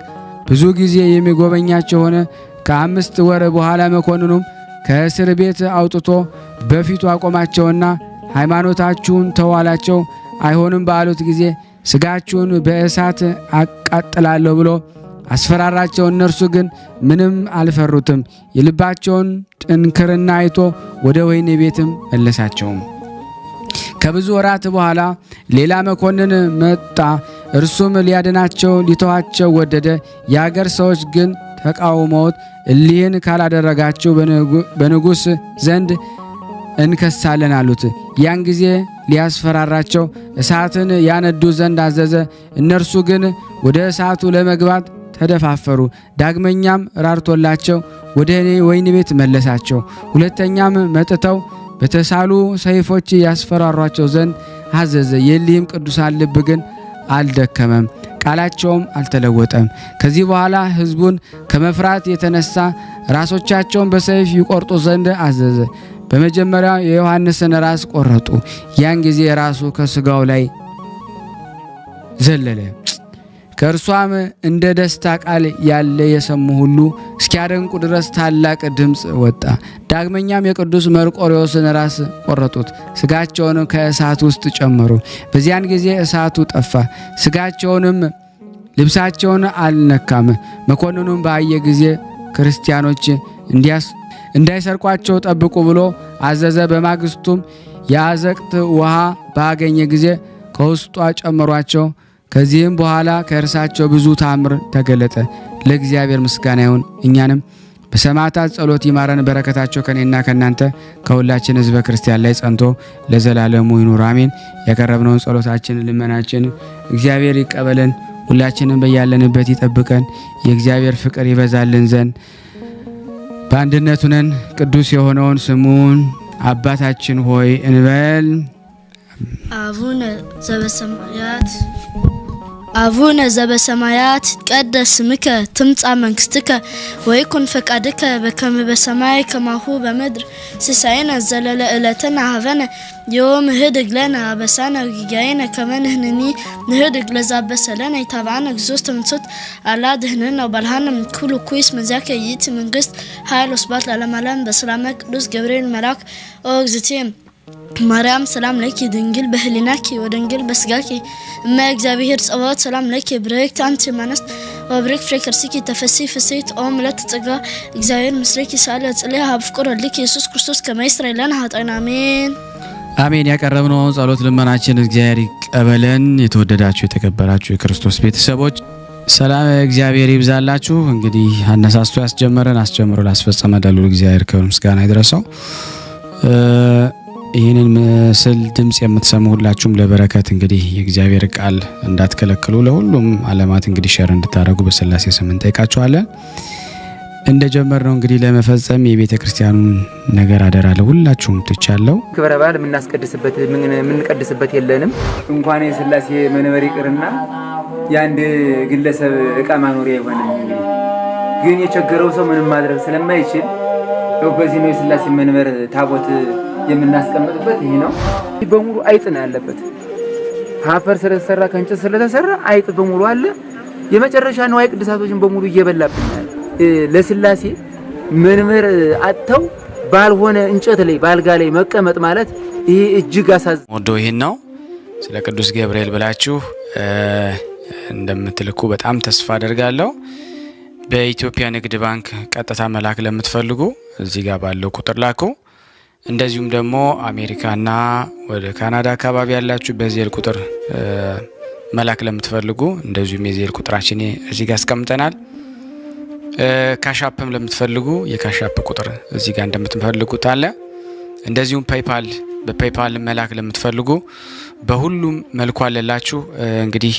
ብዙ ጊዜ የሚጎበኛቸው ሆነ። ከ5 ወር በኋላ መኮንኑም ከእስር ቤት አውጥቶ በፊቱ አቆማቸውና ሃይማኖታችሁን ተዋላቸው። አይሆንም ባሉት ጊዜ ስጋችሁን በእሳት አቃጥላለሁ ብሎ አስፈራራቸው። እነርሱ ግን ምንም አልፈሩትም። የልባቸውን ጥንክርና አይቶ ወደ ወህኒ ቤትም መለሳቸው። ከብዙ ወራት በኋላ ሌላ መኮንን መጣ። እርሱም ሊያድናቸው ሊተዋቸው ወደደ። የአገር ሰዎች ግን ተቃውመውት እሊህን ካላደረጋችሁ በንጉሥ ዘንድ እንከሳለን አሉት። ያን ጊዜ ሊያስፈራራቸው እሳትን ያነዱ ዘንድ አዘዘ። እነርሱ ግን ወደ እሳቱ ለመግባት ተደፋፈሩ። ዳግመኛም ራርቶላቸው ወደ ወህኒ ቤት መለሳቸው። ሁለተኛም መጥተው በተሳሉ ሰይፎች ያስፈራሯቸው ዘንድ አዘዘ። የሊህም ቅዱሳን ልብ ግን አልደከመም፣ ቃላቸውም አልተለወጠም። ከዚህ በኋላ ሕዝቡን ከመፍራት የተነሳ ራሶቻቸውን በሰይፍ ይቆርጡ ዘንድ አዘዘ። በመጀመሪያ የዮሐንስን ራስ ቆረጡ። ያን ጊዜ ራሱ ከስጋው ላይ ዘለለ። ከእርሷም እንደ ደስታ ቃል ያለ የሰሙ ሁሉ እስኪያደንቁ ድረስ ታላቅ ድምፅ ወጣ። ዳግመኛም የቅዱስ መርቆሬዎስን ራስ ቆረጡት። ስጋቸውንም ከእሳት ውስጥ ጨመሩ። በዚያን ጊዜ እሳቱ ጠፋ፣ ስጋቸውንም ልብሳቸውን አልነካም። መኮንኑም ባየ ጊዜ ክርስቲያኖች እንዳይሰርቋቸው ጠብቁ ብሎ አዘዘ። በማግስቱም የአዘቅት ውሃ ባገኘ ጊዜ ከውስጧ ጨመሯቸው። ከዚህም በኋላ ከእርሳቸው ብዙ ታምር ተገለጠ። ለእግዚአብሔር ምስጋና ይሁን፣ እኛንም በሰማዕታት ጸሎት ይማረን። በረከታቸው ከኔና ከናንተ ከሁላችን ሕዝበ ክርስቲያን ላይ ጸንቶ ለዘላለሙ ይኑር አሜን። ያቀረብነውን ጸሎታችን ልመናችን እግዚአብሔር ይቀበለን። ሁላችንም በያለንበት ይጠብቀን። የእግዚአብሔር ፍቅር ይበዛልን ዘንድ በአንድነት ሆነን ቅዱስ የሆነውን ስሙን አባታችን ሆይ እንበል። አቡነ ዘበሰማያት ይትቀደስ ስምከ ትምጻእ መንግሥትከ ወይኩን ፈቃድከ በከመ በሰማይ ከማሁ በምድር ሲሳየነ ዘለለ ዕለትነ ሀበነ ዮም ህድግ ለነ አበሳነ ወጌጋየነ ከመ ንሕነኒ ንህድግ ለዘአበሰ ለነ ኢታብአነ እግዚኦ ተንሥት አላ ድኅነነ ወባልሐነ እምኩሉ ኩይስ መዚአከ ይእቲ መንግሥት ኃይል ወስብሐት ለዓለመ ዓለም። በሰላመ ቅዱስ ገብርኤል መልአክ ኦ እግዝእትየ ማርያም ሰላም ለኪ ድንግል በህሊናኪ ወድንግል በስጋኪ እመ እግዚአብሔር ጸባኦት ሰላም ለኪ ብርክት አንቲ እምአንስት ወብርክት ፍሬ ከርሥኪ ተፈሥሒ ፍሥሕት ኦ ምልዕተ ጸጋ እግዚአብሔር ምስሌኪ ሳለ ጽልያ ሀብ ፍቁር ወልድኪ ኢየሱስ ክርስቶስ ከመ ይስረይ ለነ ኃጣውኢነ አሜን አሜን። ያቀረብነውን ጸሎት ልመናችን እግዚአብሔር ይቀበለን። የተወደዳችሁ የተከበራችሁ የክርስቶስ ቤተሰቦች ሰላም እግዚአብሔር ይብዛላችሁ። እንግዲህ አነሳስቶ ያስጀመረን አስጀምሮ ላስፈጸመ ለልዑል እግዚአብሔር ክብር ምስጋና ይድረሰው። ይህንን ምስል ድምጽ የምትሰሙ ሁላችሁም ለበረከት እንግዲህ የእግዚአብሔር ቃል እንዳትከለክሉ ለሁሉም ዓለማት እንግዲህ ሼር እንድታደርጉ በስላሴ ስም እንጠይቃችኋለን። እንደጀመርነው እንግዲህ ለመፈጸም የቤተ ክርስቲያኑን ነገር አደራ ለሁላችሁም ትቻለው። ክብረ በዓል የምንቀድስበት የለንም። እንኳን የስላሴ መንበር ይቅርና የአንድ ግለሰብ እቃ ማኖሪያ ይሆናል። ግን የቸገረው ሰው ምንም ማድረግ ስለማይችል በዚህ ነው የስላሴ መንበር ታቦት የምናስቀምጥበት። ይሄ ነው በሙሉ አይጥ ነው ያለበት። ሀፈር ስለተሰራ ከእንጨት ስለተሰራ አይጥ በሙሉ አለ። የመጨረሻ ነው ቅዱሳቶችን በሙሉ እየበላብናል። ለስላሴ መንበር አጥተው ባልሆነ እንጨት ላይ ባልጋ ላይ መቀመጥ ማለት ይሄ እጅግ አሳዝናል። ወዶ ይሄን ነው ስለ ቅዱስ ገብርኤል ብላችሁ እንደምትልኩ በጣም ተስፋ አደርጋለሁ። በኢትዮጵያ ንግድ ባንክ ቀጥታ መላክ ለምትፈልጉ እዚህ ጋር ባለው ቁጥር ላኩ። እንደዚሁም ደግሞ አሜሪካና ወደ ካናዳ አካባቢ ያላችሁ በዜል ቁጥር መላክ ለምትፈልጉ እንደዚሁም የዜል ቁጥራችን እዚህ ጋር አስቀምጠናል። ካሻፕም ለምትፈልጉ የካሻፕ ቁጥር እዚህ ጋር እንደምትፈልጉት አለ። እንደዚሁም በፔይፓል መላክ ለምትፈልጉ በሁሉም መልኩ አለላችሁ። እንግዲህ